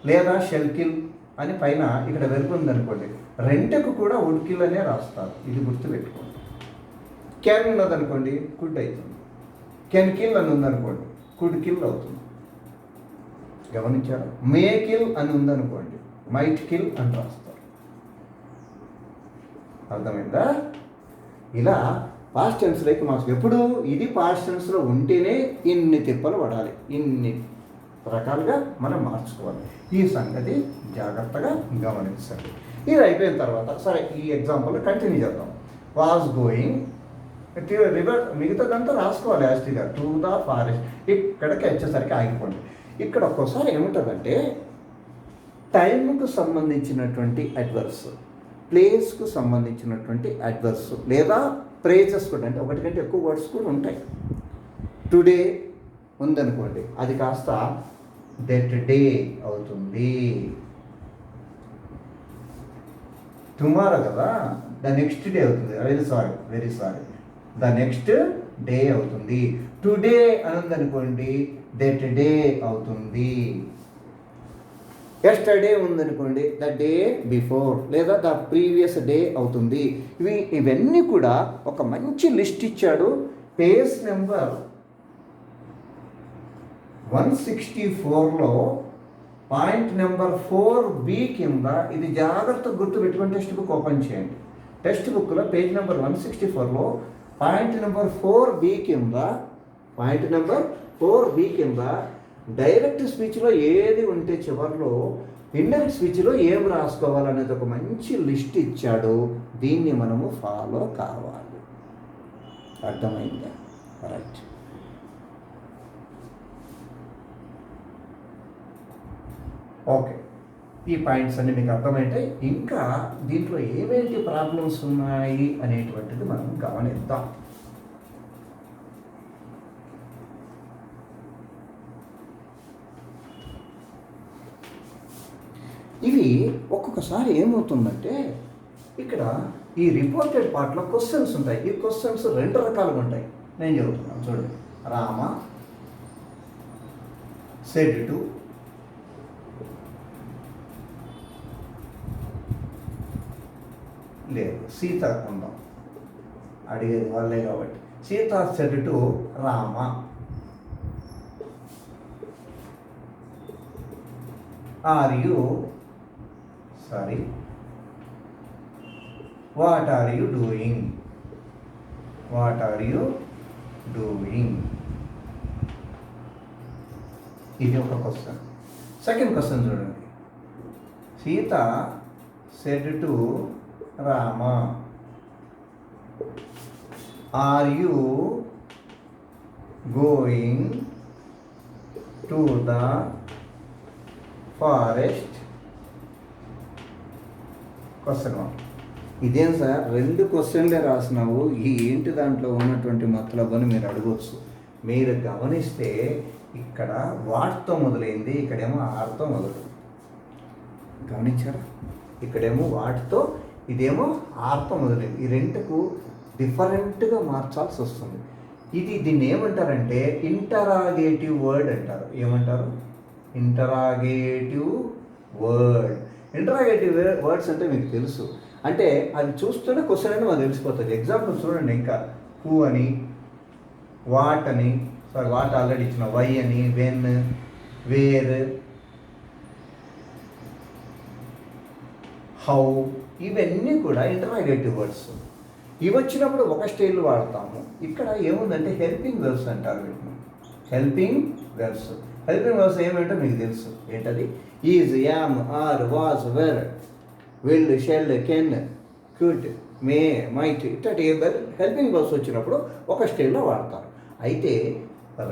లేదా షెల్ కిల్ అని పైన ఇక్కడ వెర్బ్ ఉందనుకోండి, రెంట్కు కూడా వుడ్ కిల్ అనే రాస్తారు. ఇది గుర్తుపెట్టుకోండి. కెన్ ఉన్నదనుకోండి కుడ్ అవుతుంది. కెన్ కిల్ అని ఉందనుకోండి కుడ్ కిల్ అవుతుంది. గమనించారా? మే కిల్ అని ఉందనుకోండి మైట్ కిల్ అని రాస్తారు. అర్థమైందా? ఇలా పాస్ట్ టెన్స్లోకి మార్క్స్ ఎప్పుడు ఇది పాస్ట్ టెన్స్లో ఉంటేనే ఇన్ని తిప్పలు పడాలి, ఇన్ని రకాలుగా మనం మార్చుకోవాలి. ఈ సంగతి జాగ్రత్తగా గమనించండి. ఇది అయిపోయిన తర్వాత సరే ఈ ఎగ్జాంపుల్ కంటిన్యూ చేద్దాం. వాజ్ గోయింగ్ రివర్, మిగతాదంతా రాసుకోవాలి యాస్టిగా టు ద ఫారెస్ట్. ఇక్కడికి వచ్చేసరికి ఆగిపోండి. ఇక్కడ ఒక్కోసారి ఏముంటుందంటే టైంకు సంబంధించినటువంటి అడ్వర్స్, ప్లేస్కు సంబంధించినటువంటి అడ్వర్స్ లేదా ప్రేజెస్ కూడా, అంటే ఒకటి కంటే ఎక్కువ వర్డ్స్ కూడా ఉంటాయి. టుడే ఉందనుకోండి, అది కాస్త దట్ డే అవుతుంది. టుమారో కదా, ద నెక్స్ట్ డే అవుతుంది. Very sorry the next day అవుతుంది. టుడే అని ఉందనుకోండి దట్ డే అవుతుంది. ఎస్టర్డే ఉందనుకోండి ద డే బిఫోర్ లేదా ద ప్రీవియస్ డే అవుతుంది. ఇవన్నీ కూడా ఒక మంచి లిస్ట్ ఇచ్చాడు. పేజ్ నెంబర్ 164లో పాయింట్ నెంబర్ 4B కింద, ఇది జాగ్రత్తగా గుర్తుపెట్టుకొని టెక్స్ట్ బుక్ ఓపెన్ చేయండి. టెక్స్ట్ బుక్లో పేజ్ నెంబర్ 164లో పాయింట్ నెంబర్ 4B కింద డైరెక్ట్ స్పీచ్లో ఏది ఉంటే చివరిలో ఇండైరెక్ట్ స్పీచ్లో ఏం రాసుకోవాలనేది ఒక మంచి లిస్ట్ ఇచ్చాడు. దీన్ని మనము ఫాలో కావాలి. అర్థమైందా? రైట్. ఓకే, ఈ పాయింట్స్ అన్ని మీకు అర్థమైతే ఇంకా దీంట్లో ఏమేంటి ప్రాబ్లమ్స్ ఉన్నాయి అనేటువంటిది మనం గమనిద్దాం. ఇవి ఒక్కొక్కసారి ఏమవుతుందంటే ఇక్కడ ఈ రిపోర్టెడ్ పార్ట్లో క్వశ్చన్స్ ఉంటాయి. ఈ క్వశ్చన్స్ 2 రకాలుగా ఉంటాయి. నేను చెబుతున్నాను చూడండి. రామ సెడ్ టు లేదు సీత ఉందాం, అడిగేది వాళ్ళే కాబట్టి. Sita said to Rama, are you sorry what are you doing, what are you doing. ఇది ఒక క్వశ్చన్. సెకండ్ క్వశ్చన్ చూడండి. Sita said to Rama, are you going to the forest? Question 1. ఇదేం సార్ 2 క్వశ్చన్లే రాసినావు, ఈ ఏంటి దాంట్లో ఉన్నటువంటి మతలబ్ అని మీరు అడగవచ్చు. మీరు గమనిస్తే ఇక్కడ వాట్తో మొదలైంది, ఇక్కడేమో ఆర్తో మొదలైంది. గమనించారా? ఇక్కడేమో వాటితో, ఇదేమో ఆర్తో మొదలైంది. ఈ 2కు డిఫరెంట్గా మార్చాల్సి వస్తుంది. దీన్ని ఏమంటారంటే ఇంటరాగేటివ్ వర్డ్ అంటారు. ఏమంటారు? Interrogative word. ఇంటరాగేటివ్ వర్డ్స్ అంటే మీకు తెలుసు, అంటే అది చూస్తూనే క్వశ్చన్ అని మాకు తెలిసిపోతుంది. ఎగ్జాంపుల్ చూడండి. ఇంకా హూ అని, వాట్ అని, సారీ వాట్ ఆల్రెడీ ఇచ్చిన, వై అని, వెన్, వేర్, హౌ, ఇవన్నీ కూడా ఇంటరాగేటివ్ వర్డ్స్. ఇవి వచ్చినప్పుడు ఒక స్టైల్ వాడతాము. ఇక్కడ ఏముందంటే హెల్పింగ్ వెర్బ్స్ అంటారు వీటిని. Helping verbs. హెల్పింగ్ వర్బ్స్ ఏమంటే మీకు తెలుసు ఏంటది. Is, am, are, was, were, will, shall, can, could, may, might ఇట్లాంటి హెల్పింగ్ వర్బ్స్ వచ్చినప్పుడు ఒక స్టైల్లో వాడతారు. అయితే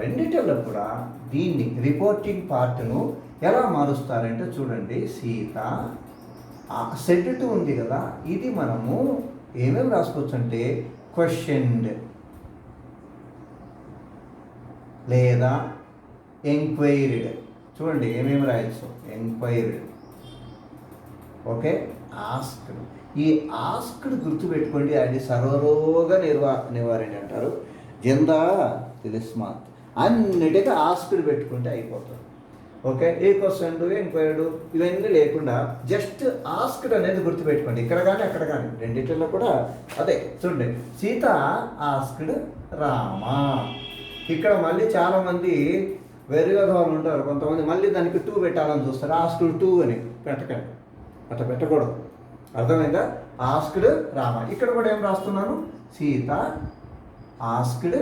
రెండిటిలో కూడా దీన్ని రిపోర్టింగ్ పార్ట్ను ఎలా మారుస్తారంటే చూడండి. సీత సెడ్ టు ఉంది కదా, ఇది మనము ఏమేమి రాసుకోవచ్చు అంటే క్వశ్చన్డ్ లేదా ఎంక్వైర్డ్. చూడండి ఏమేమి రాయొచ్చు. Enquired, okay. ఆస్క్డ్, ఈ ఆస్క్డ్ గుర్తుపెట్టుకోండి. అది సర్వరోగ నివారణ అంటారు. జందా తిలిస్మాత్ అన్నిటికీ ఆస్క్డ్ పెట్టుకుంటే అయిపోతుంది. ఓకే. ఏ క్వశ్చన్ ఎంక్వైర్డ్ ఇవన్నీ లేకుండా జస్ట్ ఆస్క్డ్ అనేది గుర్తుపెట్టుకోండి. ఇక్కడ కానీ అక్కడ కానీ రెండింటిలో కూడా అదే. చూడండి సీత ఆస్క్డ్ రామ. ఇక్కడ మళ్ళీ చాలామంది వెర్రిగధవాళ్ళు ఉంటారు. కొంతమంది మళ్ళీ దానికి టూ పెట్టాలని చూస్తారు. ఆస్క్డ్ టూ అని పెట్టకండి, అట్లా పెట్టకూడదు. అర్థమైందా? ఆస్క్డ్ రామ. ఇక్కడ కూడా ఏం రాస్తున్నాను, సీత ఆస్క్డ్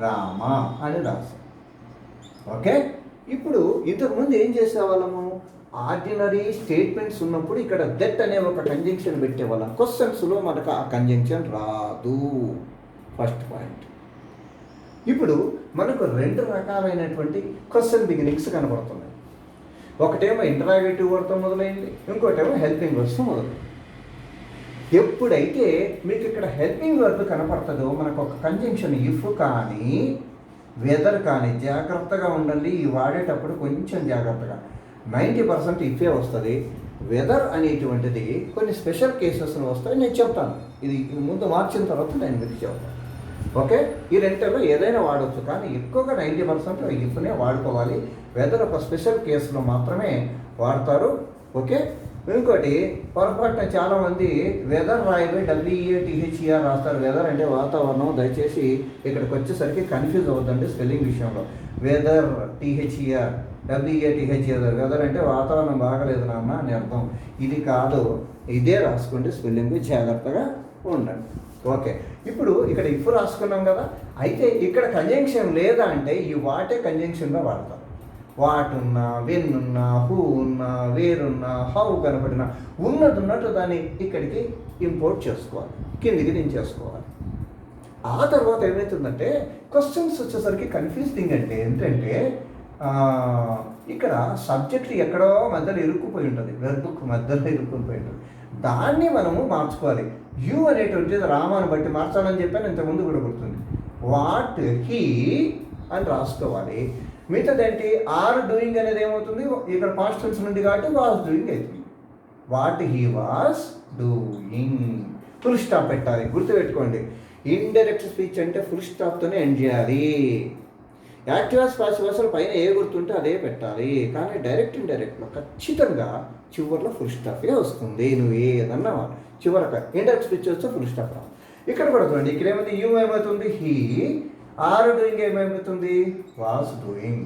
రామ అని రాస్తాను. ఓకే. ఇప్పుడు ఇంతకుముందు ఏం చేసేవాళ్ళము, ఆర్డినరీ స్టేట్మెంట్స్ ఉన్నప్పుడు ఇక్కడ దట్ అనే ఒక కంజంక్షన్ పెట్టేవాళ్ళం. క్వశ్చన్స్లో మనకు ఆ కంజంక్షన్ రాదు. First point. ఇప్పుడు మనకు రెండు రకాలైనటువంటి క్వశ్చన్ బిగినింగ్స్ కనబడుతున్నాయి. ఒకటేమో ఇంటరాగేటివ్ వర్డ్తో మొదలైంది, ఇంకోటేమో హెల్పింగ్ వర్డ్స్తో మొదలైంది. ఎప్పుడైతే మీకు ఇక్కడ హెల్పింగ్ వర్డ్ కనపడుతుందో మనకు ఒక కంజంక్షన్ ఇఫ్ కానీ వెదర్ కానీ, జాగ్రత్తగా ఉండండి ఈ వాడేటప్పుడు కొంచెం జాగ్రత్తగా. 90% ఇఫే వస్తుంది. వెదర్ అనేటువంటిది కొన్ని స్పెషల్ కేసెస్లో వస్తాయి, నేను చెప్తాను. ఇది ముందు మార్చిన తర్వాత నేను మీకు చెప్తాను. ఓకే. ఈ రెండులో ఏదైనా వాడవచ్చు, కానీ ఎక్కువగా 90% ఇఫ్నే వాడుకోవాలి. వెదర్ ఒక స్పెషల్ కేసులో మాత్రమే వాడతారు. ఓకే. ఇంకోటి పొరపాటున చాలామంది వెదర్ రాయబోయి WEATHER రాస్తారు. వెదర్ అంటే వాతావరణం. దయచేసి ఇక్కడికి వచ్చేసరికి కన్ఫ్యూజ్ అవుతుందండి స్పెల్లింగ్ విషయంలో. వెదర్ THER WEATHER వెదర్ అంటే వాతావరణం బాగలేదు నాన్న అని అర్థం. ఇది కాదు, ఇదే రాసుకోండి. స్పెల్లింగ్ జాగ్రత్తగా ఉండండి. ఓకే. ఇప్పుడు ఇక్కడ ఇఫ్ రాసుకున్నాం కదా. అయితే ఇక్కడ కంజంక్షన్ లేదా అంటే ఈ వాటే కంజంక్షన్గా వాడతాం. వాట్ ఉన్నా, వెన్ ఉన్నా, హూ ఉన్నా, వేరున్నా, హౌ కనపడినా ఉన్నది ఉన్నట్టు దాన్ని ఇక్కడికి ఇంపోర్ట్ చేసుకోవాలి, కిందికి దించేసుకోవాలి. ఆ తర్వాత ఏమవుతుందంటే క్వశ్చన్స్ వచ్చేసరికి కన్ఫ్యూజింగ్ అంటే ఏంటంటే ఇక్కడ సబ్జెక్ట్ ఎక్కడో మధ్యలో ఇరుక్కుపోయి ఉంటుంది, వెర్బుక్ మధ్యలో ఇరుక్కుపోయి ఉంటుంది. దాన్ని మనము మార్చుకోవాలి. యూ అనేటువంటిది రామాను బట్టి మార్చాలని చెప్పాను ఇంతకుముందు కూడా గుర్తుంది. వాట్ హీ అని రాసుకోవాలి. మిగతాదేంటి ఆర్ డూయింగ్ అనేది ఏమవుతుంది, ఇక్కడ పాస్ట్ టెన్స్ నుండి కాబట్టి వాజ్ డూయింగ్ అవుతుంది. What he was doing. Full stop పెట్టాలి, గుర్తుపెట్టుకోండి. ఇండైరెక్ట్ స్పీచ్ అంటే ఫుల్ స్టాప్తోనే ఎండ్ చేయాలి. యాక్టివ్ పాసివ్ అసలు పైన ఏ గుర్తుంటే అదే పెట్టాలి. కానీ డైరెక్ట్ ఇండైరెక్ట్లో ఖచ్చితంగా చివరిలో ఫుల్ స్టాపే వస్తుంది. నువ్వు ఏదన్నా చివరక ఇండైరెక్ట్ స్పీచ్ వస్తే ఫుల్ స్టాప్ రావు. ఇక్కడ కూడా చూడండి, ఇక్కడ ఏమైంది, యూ ఏమవుతుంది, హీ. ఆర్ డూయింగ్ ఏమవుతుంది, వాజ్ డూయింగ్.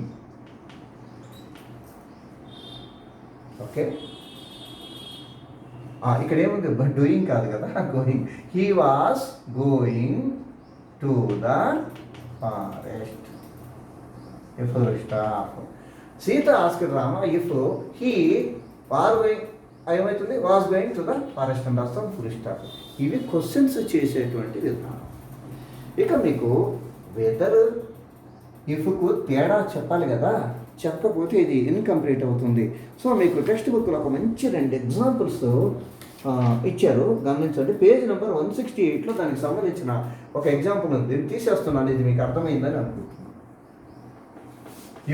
ఓకే. ఇక్కడ ఏముంది, డూయింగ్ కాదు కదా, going. He was going to the forest. Full stop. Sita asked Rama if he are going ఏమవుతుంది, was going to the forest అని రాస్తాం, ఫుల్ స్టాప్. ఇవి క్వశ్చన్స్ చేసేటువంటి విధానం. ఇక మీకు వెదర్ ఇఫ్కు తేడా చెప్పాలి కదా, చెప్పకపోతే ఇది ఇన్కంప్లీట్ అవుతుంది. సో మీకు టెక్స్ట్ బుక్లో ఒక మంచి 2 ఎగ్జాంపుల్స్ ఇచ్చారు, గమనించండి. పేజ్ నెంబర్ 168లో దానికి సంబంధించిన ఒక ఎగ్జాంపుల్ ఉంది. దీన్ని తీసేస్తున్నాను, ఇది మీకు అర్థమైందని అనుకుంటున్నాను.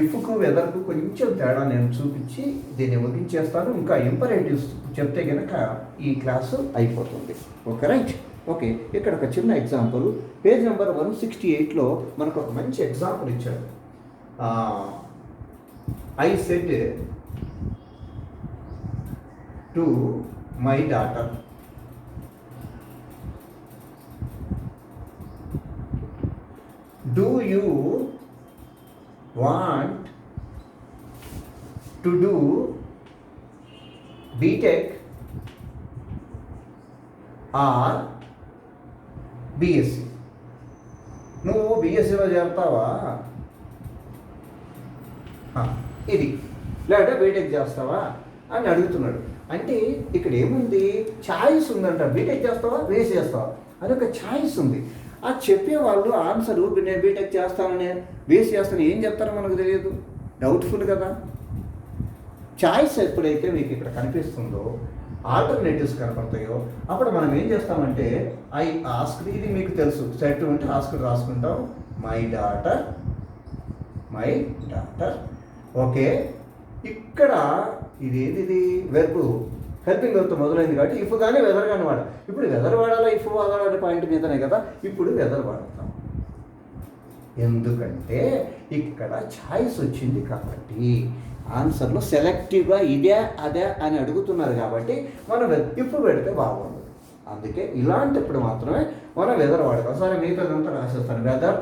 ఇఫ్కు వెదర్కు కొంచెం తేడా నేను చూపించి దీన్ని ముగించేస్తాను. ఇంకా ఇంపరేటివ్స్ చెప్తే కనుక ఈ క్లాసు అయిపోతుంది. Okay, right. ఓకే, ఇక్కడ ఒక చిన్న ఎగ్జాంపుల్. పేజ్ నెంబర్ 168లో మనకు ఒక మంచి ఎగ్జాంపుల్ ఇచ్చాడు. I said to my daughter, do you want to do BTech or BSc? నువ్వు బీఎస్సీలో చేరుతావా? ఆ, ఇది లేదా బీటెక్ చేస్తావా అని అడుగుతున్నాడు. అంటే ఇక్కడ ఏముంది, ఛాయిస్ ఉందంట. బీటెక్ చేస్తావా, బీఎస్ చేస్తావా అని ఒక ఛాయిస్ ఉంది. ఆ చెప్పేవాళ్ళు ఆన్సరు నేను బీటెక్ చేస్తానని బీఎస్ చేస్తాను ఏం చెప్తారో మనకు తెలియదు, డౌట్ఫుల్ కదా. ఛాయిస్ ఎప్పుడైతే మీకు ఇక్కడ కనిపిస్తుందో, ఆల్టర్నేటివ్స్ కనపడతాయో, అప్పుడు మనం ఏం చేస్తామంటే ఐ ఆస్క్, ఇది మీకు తెలుసు, సెట్ ఉంటే ఆస్క్ రాసుకుంటాం. My daughter okay. ఇక్కడ ఇది వెర్బ్ హెల్పింగ్ వర్బ్తో మొదలైంది కాబట్టి ఇఫ్ కానీ వెదర్ కానీ వాడాలి. ఇప్పుడు వెదర్ వాడాలా, ఇఫ్ వాడాలనే పాయింట్ మీదనే కదా ఇప్పుడు వెదర్ వాడతాం. ఎందుకంటే ఇక్కడ ఛాయిస్ వచ్చింది కాబట్టి, ఆన్సర్లో సెలెక్టివ్గా ఇదే అదే అని అడుగుతున్నారు కాబట్టి మనం ఇప్పుడు పెడితే బాగుండదు. అందుకే ఇలాంటప్పుడు మాత్రమే మనం వెదర్ వాడతాం. సరే మిగతాదంతా రాసేస్తాను. వెదర్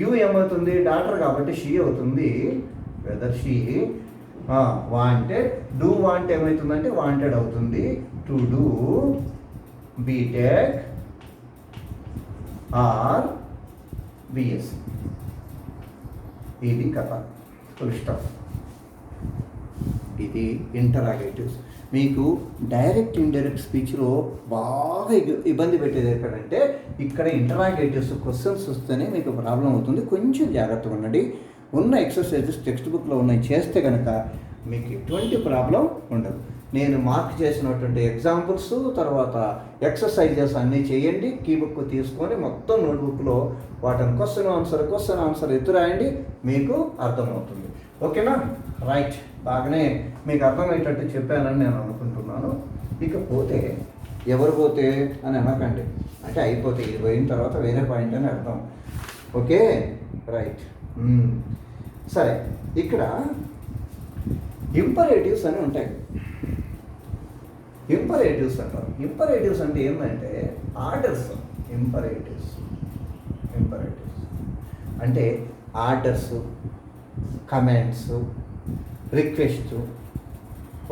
యూ ఏమవుతుంది, డాక్టర్ కాబట్టి షీ అవుతుంది. Whether she wanted, do want ఏమవుతుందంటే వాంటెడ్ అవుతుంది. To do BTech or BSc. ఇది కథ, ఫుల్ స్టాప్. ఇది ఇంటరాగేటివ్స్. మీకు డైరెక్ట్ ఇండైరెక్ట్ స్పీచ్లో బాగా ఇబ్బంది పెట్టేది ఎక్కడంటే ఇక్కడ ఇంటరాగేటివ్స్ క్వశ్చన్స్ వస్తేనే మీకు ప్రాబ్లం అవుతుంది. కొంచెం జాగ్రత్తగా ఉండండి. ఉన్న ఎక్సర్సైజెస్ టెక్స్ట్ బుక్లో ఉన్నాయి, చేస్తే కనుక మీకు ఎటువంటి ప్రాబ్లం ఉండదు. నేను మార్క్ చేసినటువంటి ఎగ్జాంపుల్స్ తర్వాత ఎక్సర్సైజెస్ అన్నీ చేయండి. కీ బుక్ తీసుకొని మొత్తం నోట్బుక్లో వాటిని క్వశ్చన్ ఆన్సర్ ఎత్తు రాయండి, మీకు అర్థమవుతుంది. ఓకేనా? రైట్. బాగానే మీకు అర్థమయ్యేటట్టు చెప్పానని నేను అనుకుంటున్నాను. ఇకపోతే ఎవరు పోతే అని అనకండి, అంటే అయిపోతే ఇది పోయిన తర్వాత వేరే పాయింట్ అని అర్థం. Okay, right. సరే, ఇక్కడ ఇంపరేటివ్స్ అని ఉంటాయి. ఇంపరేటివ్స్ అంటారు. ఇంపరేటివ్స్ అంటే ఏంటంటే ఆర్డర్స్. ఇంపరేటివ్స్ అంటే ఆర్డర్స్, కమాండ్స్, రిక్వెస్ట్.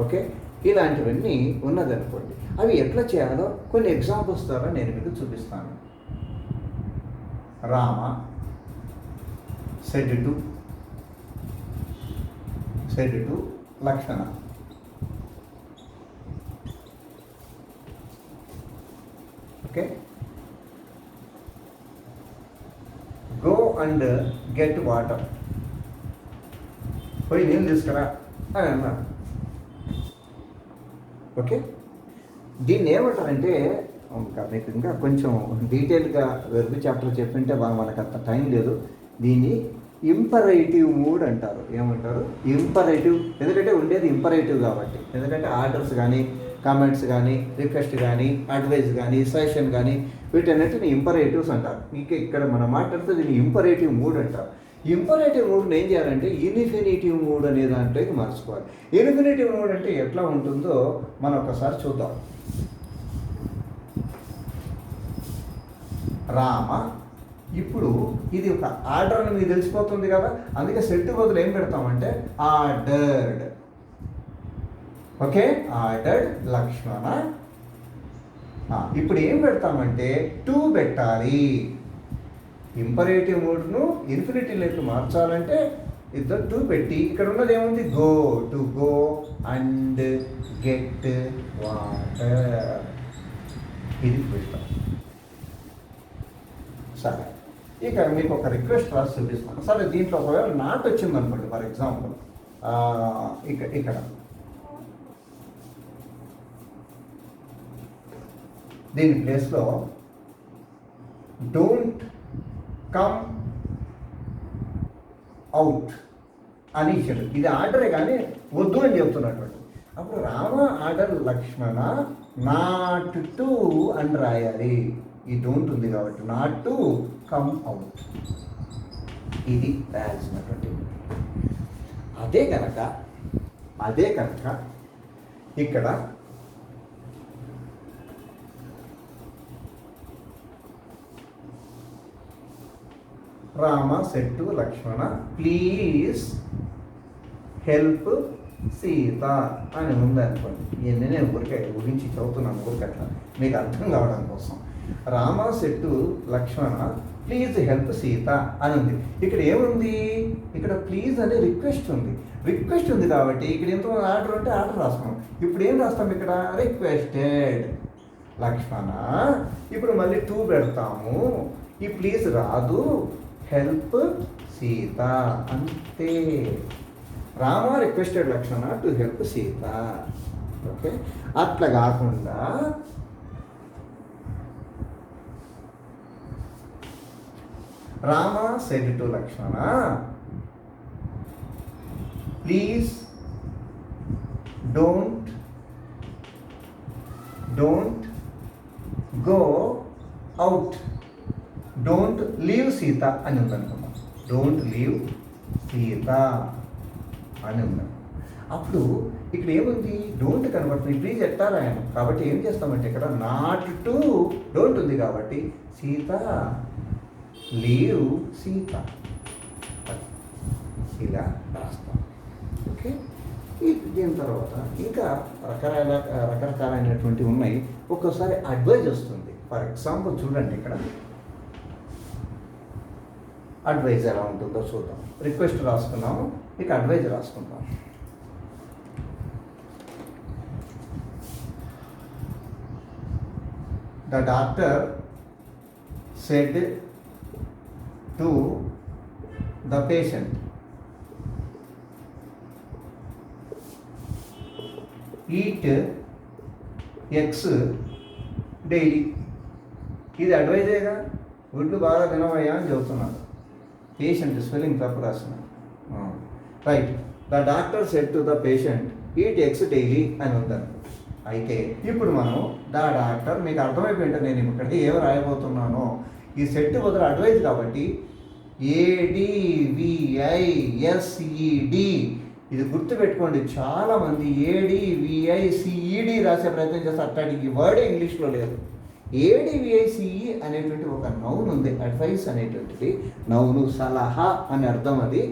ఓకే, ఇలాంటివన్నీ ఉన్నదనుకోండి. అవి ఎట్లా చేయాలో కొన్ని ఎగ్జాంపుల్స్ ద్వారా నేను మీకు చూపిస్తాను. రామ సెడ్ టు లక్షణ. Okay, go and get water. పోయి నీళ్ళు తీసుకురా అని అన్నాడు. ఓకే, దీన్ని ఏమంటారంటే మీకు ఇంకా కొంచెం డీటెయిల్గా వెర్బ్ చాప్టర్ చెప్పింటే మనకు అంత టైం లేదు. దీన్ని ఇంపరేటివ్ మూడ్ అంటారు. ఏమంటారు? ఇంపరేటివ్. ఎందుకంటే ఉండేది ఇంపరేటివ్ కాబట్టి. ఎందుకంటే ఆర్డర్స్ కానీ, కామెంట్స్ కానీ, రిక్వెస్ట్ కానీ, అడ్వైస్ కానీ, సజెషన్ కానీ, వీటన్నిటిని ఇంపరేటివ్స్ అంటారు. ఇక్కడ మనం మాట్లాడితే దీన్ని ఇంపరేటివ్ మూడ్ అంటారు. ఇంపరేటివ్ మూడ్ని ఏం చేయాలంటే ఇన్ఫినిటివ్ మూడ్ అనే దాంట్లోకి మార్చుకోవాలి. ఇన్ఫినిటివ్ మూడ్ అంటే ఎట్లా ఉంటుందో మనం ఒకసారి చూద్దాం. రామ. ఇప్పుడు ఇది ఒక ఆర్డర్ అని మీకు తెలిసిపోతుంది కదా, అందుకే సెట్ బదులు ఏం పెడతామంటే ఆర్డర్డ్. ఓకే, ఆర్డర్డ్ లక్ష్మణ. ఇప్పుడు ఏం పెడతామంటే టు పెట్టాలి. ఇంపరేటివ్ మూడ్ను ఇన్ఫినిటీలోకి మార్చాలంటే ఇద్దరు టు పెట్టి, ఇక్కడ ఉన్నది ఏముంది, go. To go and get water. ఇది పెడతాం. సరే, ఇక మీకు ఒక రిక్వెస్ట్ రాసి చూపిస్తాను. సరే, దీంట్లో ఒకవేళ నాట్ వచ్చిందనుకోండి, ఫర్ ఎగ్జాంపుల్ ఇక్కడ దీని ప్లేస్లో డోంట్ కమ్ అవుట్ అని ఇచ్చాడు. ఇది ఆర్డరే కానీ వద్దు అని చెప్తున్నటువంటి. అప్పుడు Rama order Lakshmana not to అని రాయాలి. ఈ డోంట్ ఉంది కాబట్టి నాట్ టు కమ్ అవుట్. ఇది రాయాల్సినటువంటి. అదే కనుక ఇక్కడ Rama said to Lakshmana please help Sita అని ఉంది అనుకోండి. ఇవన్నీ నేను ఊరికే ఊహించి చదువుతున్నాను, ఊరికట్లా మీకు అర్థం కావడం కోసం. Rama said to Lakshmana please help Sita అని ఉంది. ఇక్కడ ఏముంది, ఇక్కడ ప్లీజ్ అనే రిక్వెస్ట్ ఉంది కాబట్టి ఇక్కడ ఎంతో ఆర్డర్ ఉంటే ఆర్డర్ రాస్తాం. ఇప్పుడు ఏం రాస్తాం, ఇక్కడ రిక్వెస్టెడ్ లక్ష్మణ. ఇప్పుడు మళ్ళీ టూ పెడతాము, ఈ ప్లీజ్ రాదు, హెల్ప్ సీత, అంతే. Rama requested Lakshmana to help Sita. Okay, అట్లా కాకుండా Rama said to Lakshmana please don't go out, don't leave Sita అని ఉందనుకున్నాం. డోంట్ లీవ్ సీత అని ఉన్నాం. అప్పుడు ఇక్కడ ఏముంది, డోంట్ కనబడుతుంది, ప్లీజ్ ఎట్టారా ఆయన. కాబట్టి ఏం చేస్తామంటే ఇక్కడ నాట్ టు డోంట్ ఉంది కాబట్టి సీత లీవ్ సీత ఇలా రాస్తాం. ఓకే, దీని తర్వాత ఇంకా రకరకాలైనటువంటివి ఉన్నాయి. ఒక్కోసారి అడ్వైజ్ వస్తుంది. ఫర్ ఎగ్జాంపుల్ చూడండి, ఇక్కడ అడ్వైజ్ ఎలా ఉంటుందో చూద్దాం. రిక్వెస్ట్ రాసుకున్నాము, ఇక అడ్వైజ్ రాసుకుంటాం. The doctor said to the patient, eat eggs daily. ఇది అడ్వైజేగా, గుడ్లు బాగా తినవయ్యా అని చెబుతున్నాడు. పేషెంట్ స్పెల్లింగ్ తప్పు రాస్తున్నాడు. Right, the doctor said to the patient eat eggs daily అని ఉందని. అయితే ఇప్పుడు మనం ద డాక్టర్, మీకు అర్థమైపోయింటే నేను ఇక్కడ ఏం రాయబోతున్నానో, ఈ సెట్ బదులు అడ్వైజ్ కాబట్టి ADVISED ఇది గుర్తుపెట్టుకోండి. చాలామంది ADVICED రాసే ప్రయత్నం చేస్తారు. అట్లాంటి వర్డే ఇంగ్లీష్లో లేదు. ADVICE అనేటువంటి ఒక నౌన్ ఉంది. అడ్వైస్ అనేటువంటిది నౌను, సలహా అని అర్థం అది.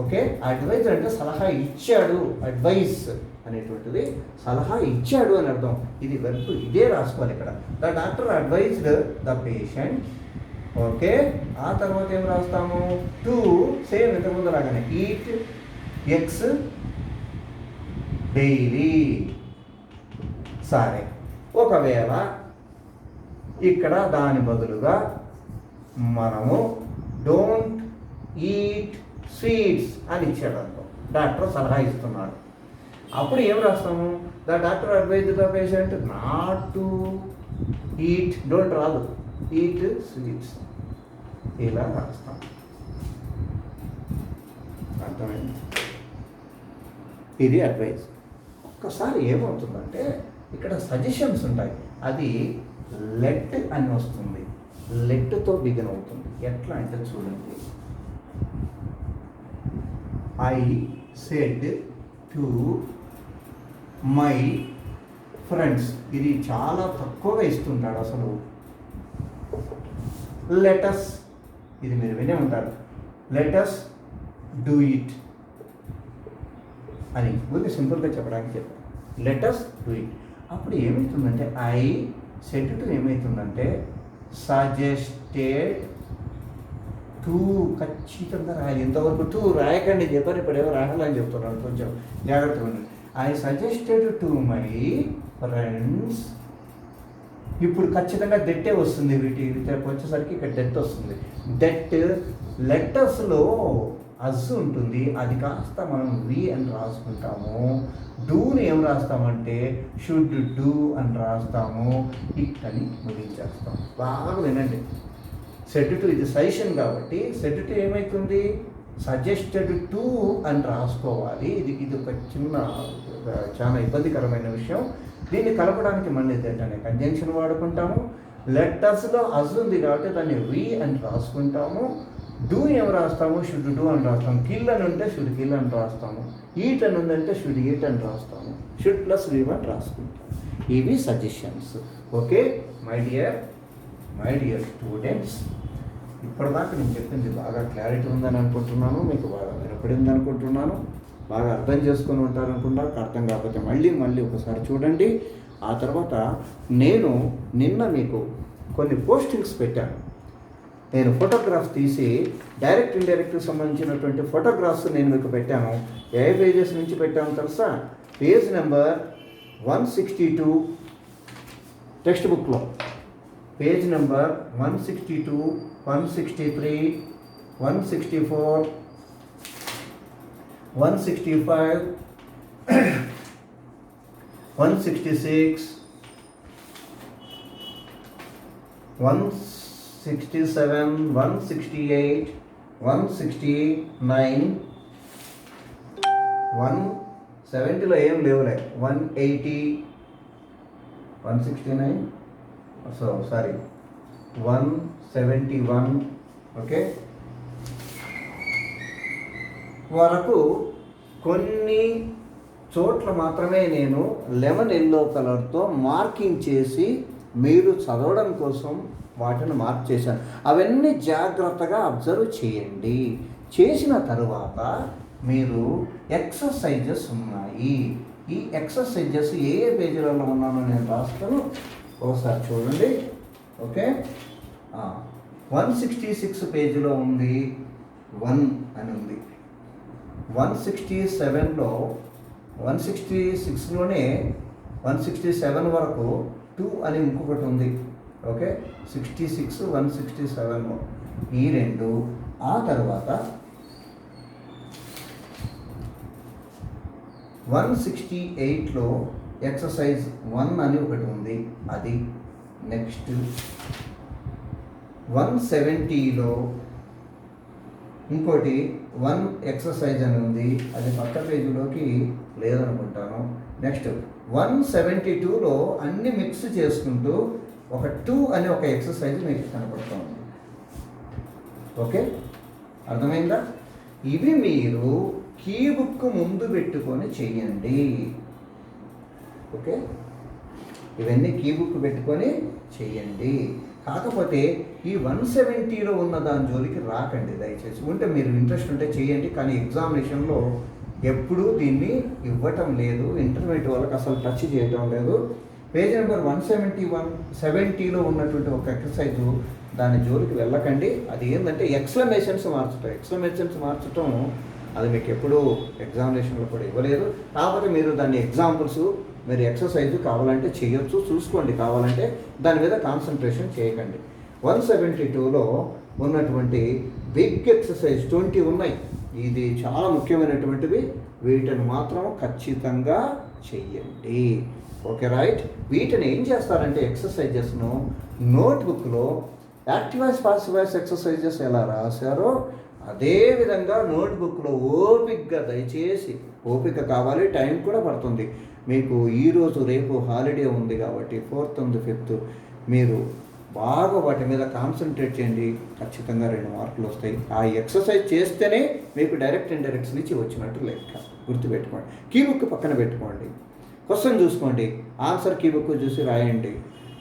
ఓకే, అడ్వైజ్ అంటే సలహా ఇచ్చాడు, అడ్వైస్ అనేటువంటిది సలహా ఇచ్చాడు అని అర్థం. ఇది వెర్బ్, ఇదే రాసుకోవాలి ఇక్కడ. The doctor advised the patient. Okay, ఆ తర్వాత ఏం రాస్తాము, టు సేమ్ ఇంతకుముందు లాగానే ఈట్ ఎగ్స్ డైలీ. సరే, ఒకవేళ ఇక్కడ దాని బదులుగా మనము డోంట్ ఈట్ స్వీట్స్ అని ఇచ్చాడు అనుకో, డాక్టర్ సలహా ఇస్తున్నాడు. అప్పుడు ఏం రాస్తాము, the doctor advise the patient not to eat, don't రాదు, ఈట్ స్వీట్స్, ఇలా రాస్తాం. అర్థమైంది? ఇది అడ్వైజ్. ఒక్కసారి ఏమవుతుందంటే ఇక్కడ సజెషన్స్ ఉంటాయి. అది లెట్ అని వస్తుంది, లెట్తో బిగిన్ అవుతుంది. ఎట్లా అంటే చూడండి, I said to my friends. ఇది చాలా తక్కువగా ఇస్తుంటాడు అసలు. లెటస్, ఇది మీరు వినే ఉంటారు, లెటస్ డూ ఇట్ అని ముందు సింపుల్గా చెప్పడానికి చెప్పాను. Let us do it. అప్పుడు ఏమవుతుందంటే ఐ సెడ్ టు ఏమవుతుందంటే సజెస్టెడ్ టు, ఖచ్చితంగా రాయాలి. ఇంతవరకు టూ రాయకండి చెప్పారు, ఇప్పుడు ఏమో రాయాలని చెప్తున్నాను, కొంచెం జాగ్రత్తగా ఉండండి. I suggested to my friends. ఇప్పుడు ఖచ్చితంగా దెట్టే వస్తుంది, వీటికి వచ్చేసరికి ఇక్కడ డెత్ వస్తుంది. డెట్ లెటర్స్లో అజ్ ఉంటుంది, అది కాస్త మనం వి అని రాసుకుంటాము. డూని ఏం రాస్తామంటే షుడ్ డూ అని రాస్తాము. ఇట్ అని ముగించేస్తాం. బాగా వినండి. సెడ్ టు ఇది సజెషన్ కాబట్టి సెడ్ టు ఏమవుతుంది, సజెస్టెడ్ టు అని రాసుకోవాలి. ఇది ఒక చాలా ఇబ్బందికరమైన విషయం. దీన్ని కలపడానికి మళ్ళీ ఏంటంటే కంజంక్షన్ వాడుకుంటాము. లెటర్స్లో అజ్ ఉంది కాబట్టి దాన్ని వి అని రాసుకుంటాము. డూ ఏం రాస్తాము, షుడ్ డూ అని రాస్తాము. కిల్ అని ఉంటే షుడ్ కిల్ అని రాస్తాము. ఈట్ అని ఉందంటే షుడ్ ఈట్ అని రాస్తాము. షుడ్ ప్లస్ వి అని రాసుకుంటాము. ఇవి suggestions. Okay my dear students, ఇప్పటిదాకా నేను చెప్పింది బాగా క్లారిటీ ఉందని అనుకుంటున్నాను, మీకు బాగా వినపడింది అనుకుంటున్నాను, బాగా అర్థం చేసుకొని ఉంటారనుకుంటున్నారు. అర్థం కాకపోతే మళ్ళీ ఒకసారి చూడండి. ఆ తర్వాత నేను నిన్న మీకు కొన్ని పోస్టింగ్స్ పెట్టాను. నేను ఫోటోగ్రాఫ్ తీసి డైరెక్ట్ ఇండైరెక్ట్కి సంబంధించినటువంటి ఫోటోగ్రాఫ్స్ నేను మీకు పెట్టాను. ఏ పేజెస్ నుంచి పెట్టాను తెలుసా? పేజ్ నెంబర్ 162 టెక్స్ట్ బుక్లో పేజ్ నెంబర్ 162, 163, 164, 165, 166, 167, 168, 169, 170లో ఏం లేవులే, 180, 169, సారీ 171, ఓకే వరకు కొన్ని చోట్ల మాత్రమే నేను లెమన్ ఎల్లో కలర్తో మార్కింగ్ చేసి మీరు చదవడం కోసం వాటిని మార్క్ చేశాను. అవన్నీ జాగ్రత్తగా అబ్జర్వ్ చేయండి. చేసిన తరువాత మీరు ఎక్సర్సైజెస్ ఉన్నాయి. ఈ ఎక్సర్సైజెస్ ఏ ఏ పేజీలలో ఉన్నానో నేను రాస్తాను, ఒకసారి చూడండి. ఓకే 166 పేజీలో ఉంది, 1 అని ఉంది. 167లో 166లోనే 167 వరకు 2 అని ఇంకొకటి ఉంది. ఓకే 66, 167లో ఈ రెండు. ఆ తర్వాత 168లో ఎక్సర్సైజ్ 1 అని ఒకటి ఉంది, అది. నెక్స్ట్ 170లో ఇంకోటి 1 ఎక్సర్సైజ్ అని ఉంది, అది పక్క పేజీలోకి లేదనుకుంటాను. నెక్స్ట్ 172లో అన్ని మిక్స్ చేసుకుంటూ ఒక 2 అనే ఒక ఎక్సర్సైజ్ మీకు కనపడుతూ ఉంది. ఓకే అర్థమైందా? ఇవి మీరు కీ బుక్ ముందు పెట్టుకొని చెయ్యండి. ఓకే ఇవన్నీ కీ బుక్ పెట్టుకొని చెయ్యండి. కాకపోతే ఈ 170లో ఉన్న దాని జోలికి రాకండి దయచేసి. ఉంటే మీరు ఇంట్రెస్ట్ ఉంటే చేయండి, కానీ ఎగ్జామినేషన్లో ఎప్పుడూ దీన్ని ఇవ్వటం లేదు. ఇంటర్మీడియట్ వాళ్ళకి అసలు టచ్ చేయటం లేదు. పేజ్ నెంబర్ 170లో ఉన్నటువంటి ఒక ఎక్సర్సైజు, దాని జోలికి వెళ్ళకండి. అది ఏంటంటే ఎక్స్ప్లెనేషన్స్ మార్చటం అది మీకు ఎప్పుడూ ఎగ్జామినేషన్లో కూడా ఇవ్వలేదు. కాకపోతే మీరు దాన్ని ఎగ్జాంపుల్స్, మీరు ఎక్సర్సైజ్ కావాలంటే చేయొచ్చు, చూసుకోండి. కావాలంటే దాని మీద కాన్సన్ట్రేషన్ చేయకండి. 172లో ఉన్నటువంటి బిగ్ ఎక్సర్సైజ్ 20 ఉన్నాయి. ఇది చాలా ముఖ్యమైనటువంటివి. వీటిని మాత్రం ఖచ్చితంగా చెయ్యండి. Okay right. వీటిని ఏం చేస్తారంటే ఎక్సర్సైజెస్ను నోట్బుక్లో active voice, passive voice exercises ఎలా రాశారో అదేవిధంగా నోట్బుక్లో ఓపికగా, దయచేసి ఓపిక కావాలి, టైం కూడా పడుతుంది మీకు. ఈరోజు రేపు హాలిడే ఉంది కాబట్టి 4th and 5th మీరు బాగా వాటి మీద కాన్సన్ట్రేట్ చేయండి. ఖచ్చితంగా 2 మార్కులు వస్తాయి. ఆ ఎక్సర్సైజ్ చేస్తేనే మీకు డైరెక్ట్ ఇండైరెక్ట్స్ నుంచి వచ్చినట్టు లెక్క. గుర్తుపెట్టుకోండి. కీ బుక్ పక్కన పెట్టుకోండి, క్వశ్చన్ చూసుకోండి, ఆన్సర్ కీ బుక్ చూసి రాయండి.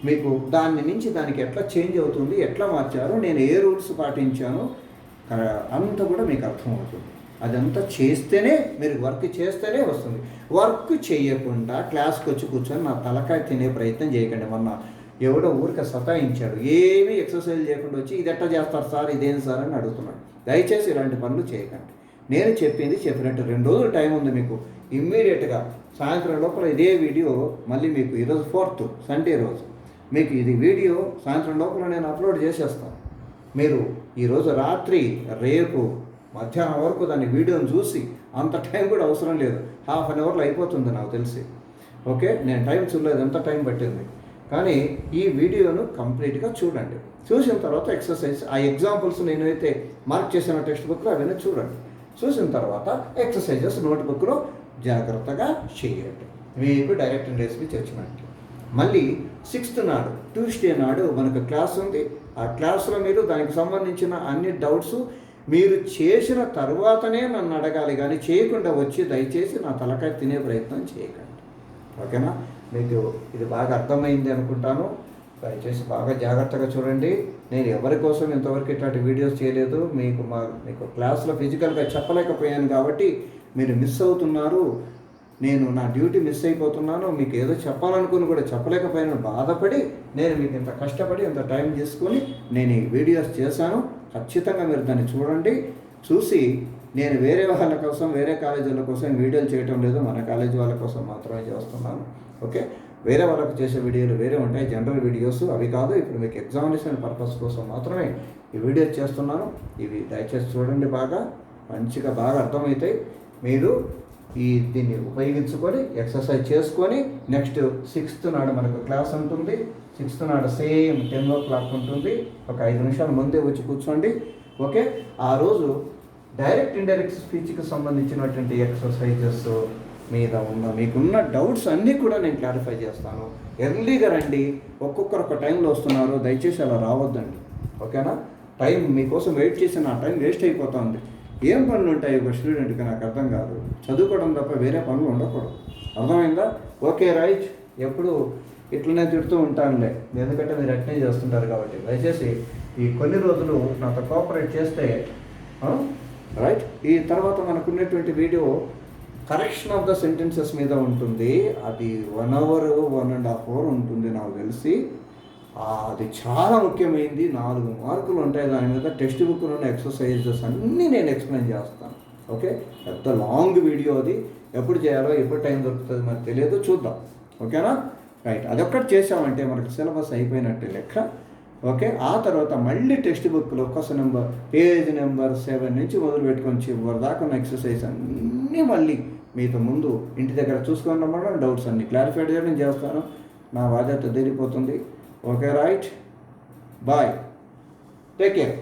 మీకు దాని నుంచి దానికి ఎట్లా చేంజ్ అవుతుంది, ఎట్లా మార్చారో, నేను ఏ రూల్స్ పాటించానో అంతా కూడా మీకు అర్థమవుతుంది. అదంతా చేస్తేనే, మీరు వర్క్ చేస్తేనే వస్తుంది. వర్క్ చేయకుండా క్లాస్కి వచ్చి కూర్చొని నా తలకాయ తినే ప్రయత్నం చేయకండి. మొన్న ఎవడో ఊరికే సతాయించాడు, ఏమీ ఎక్సర్సైజ్ చేయకుండా వచ్చి ఇది ఎట్లా చేస్తారు సార్, ఇదేంటి సార్ అని అడుగుతున్నాడు. దయచేసి ఇలాంటి పనులు చేయకండి. నేను చెప్పినట్టు 2 రోజులు టైం ఉంది మీకు. ఇమ్మీడియట్గా సాయంత్రం లోపల ఇదే వీడియో మళ్ళీ మీకు, ఈరోజు 4th సండే రోజు, మీకు ఇది వీడియో సాయంత్రం లోపల నేను అప్లోడ్ చేసేస్తాను. మీరు ఈరోజు రాత్రి, రేపు మధ్యాహ్నం వరకు దాన్ని వీడియోని చూసి, అంత టైం కూడా అవసరం లేదు, ½ an hourలో అయిపోతుంది నాకు తెలిసి. ఓకే నేను టైం చూడలేదు ఎంత టైం పట్టింది, కానీ ఈ వీడియోను కంప్లీట్గా చూడండి. చూసిన తర్వాత ఎక్సర్సైజ్, ఆ ఎగ్జాంపుల్స్ నేనైతే మార్క్ చేసిన టెక్స్ట్ బుక్లో అవన్నీ చూడండి. చూసిన తర్వాత ఎక్సర్సైజెస్ నోట్బుక్లో జాగ్రత్తగా చేయండి. మీకు డైరెక్ట్ ఇండైరెక్ట్స్కి వచ్చినట్టు. మళ్ళీ 6th నాడు, ట్యూస్డే నాడు మనకు క్లాస్ ఉంది. ఆ క్లాస్లో మీరు దానికి సంబంధించిన అన్ని డౌట్స్ మీరు చేసిన తర్వాతనే నన్ను అడగాలి, కానీ చేయకుండా వచ్చి దయచేసి నా తలకాయ తినే ప్రయత్నం చేయకండి. ఓకేనా? మీకు ఇది బాగా అర్థమైంది అనుకుంటాను. దయచేసి బాగా జాగ్రత్తగా చూడండి. నేను ఎవరి కోసం ఇంతవరకు ఇట్లాంటి వీడియోస్ చేయలేదు. మీకు క్లాస్లో ఫిజికల్గా చెప్పలేకపోయాను కాబట్టి మీరు మిస్ అవుతున్నారు. నేను నా డ్యూటీ మిస్ అయిపోతున్నాను, మీకు ఏదో చెప్పాలనుకుని కూడా చెప్పలేకపోయినా బాధపడి నేను మీకు ఇంత కష్టపడి ఇంత టైం తీసుకొని నేను ఈ వీడియోస్ చేశాను. ఖచ్చితంగా మీరు దాన్ని చూడండి. చూసి నేను వేరే వాళ్ళ కోసం, వేరే కాలేజీల కోసం వీడియోలు చేయటం లేదు, మన కాలేజీ వాళ్ళ కోసం మాత్రమే చేస్తున్నాను. ఓకే, వేరే వాళ్ళకు చేసే వీడియోలు వేరే ఉంటాయి, జనరల్ వీడియోస్ అవి కాదు. ఇప్పుడు మీకు ఎగ్జామినేషన్ పర్పస్ కోసం మాత్రమే ఈ వీడియోస్ చేస్తున్నాను. ఇవి దయచేసి చూడండి, మంచిగా బాగా అర్థమవుతాయి. మీరు దీన్ని ఉపయోగించుకొని ఎక్సర్సైజ్ చేసుకొని నెక్స్ట్ 6th నాడు మనకు క్లాస్ ఉంటుంది. 6th నాడు సేమ్ 10 o'clock ఉంటుంది. ఒక 5 నిమిషాలు ముందే వచ్చి కూర్చోండి. ఓకే, ఆ రోజు డైరెక్ట్ ఇండైరెక్ట్ స్పీచ్కి సంబంధించినటువంటి ఎక్సర్సైజెస్ మీద మీకున్న డౌట్స్ అన్నీ కూడా నేను క్లారిఫై చేస్తాను. ఎర్లీగా రండి. ఒక్కొక్కరు ఒక టైంలో వస్తున్నారు, దయచేసి అలా రావద్దండి. ఓకేనా? టైం మీకోసం వెయిట్ చేసి నా టైం వేస్ట్ అయిపోతుంది. ఏం పనులు ఉంటాయి ఒక స్టూడెంట్కి నాకు అర్థం కాదు. చదువుకోవడం తప్ప వేరే పనులు ఉండకూడదు. అర్థమైందా? Okay, right. ఎప్పుడు ఇట్లనే తిడుతూ ఉంటానులే, ఎందుకంటే మీరు అట్నే చేస్తుంటారు కాబట్టి. దయచేసి ఈ కొన్ని రోజులు నాతో కోఆపరేట్ చేస్తే రైట్. ఈ తర్వాత మనకున్నటువంటి video correction of the sentences మీద ఉంటుంది. అది 1 hour 1.5 hour ఉంటుంది నాకు తెలిసి. అది చాలా ముఖ్యమైనది. 4 మార్కులు ఉంటాయి దాని మీద. టెక్స్ట్ బుక్లో ఉన్న ఎక్సర్సైజెస్ అన్నీ నేను ఎక్స్ప్లెయిన్ చేస్తాను. ఓకే, పెద్ద లాంగ్ వీడియో అది. ఎప్పుడు చేయాలో, ఎప్పుడు టైం దొరుకుతుంది మనకు తెలియదు, చూద్దాం. ఓకేనా? రైట్. అదొక్కటి చేసామంటే మనకు సిలబస్ అయిపోయినట్టే లెక్క. ఓకే, ఆ తర్వాత మళ్ళీ టెక్స్ట్ బుక్లో పేజ్ నెంబర్ 7 నుంచి మొదలు పెట్టుకొని చివరి దాకా ఉన్న ఎక్సర్సైజ్ అన్నీ మళ్ళీ మీతో ముందు ఇంటి దగ్గర చూసుకొని రమ్మడం, డౌట్స్ అన్నీ క్లారిఫై చేయడం చేస్తాను. నా బాధ్యత తీరిపోతుంది. Okay, right. Bye. Take care.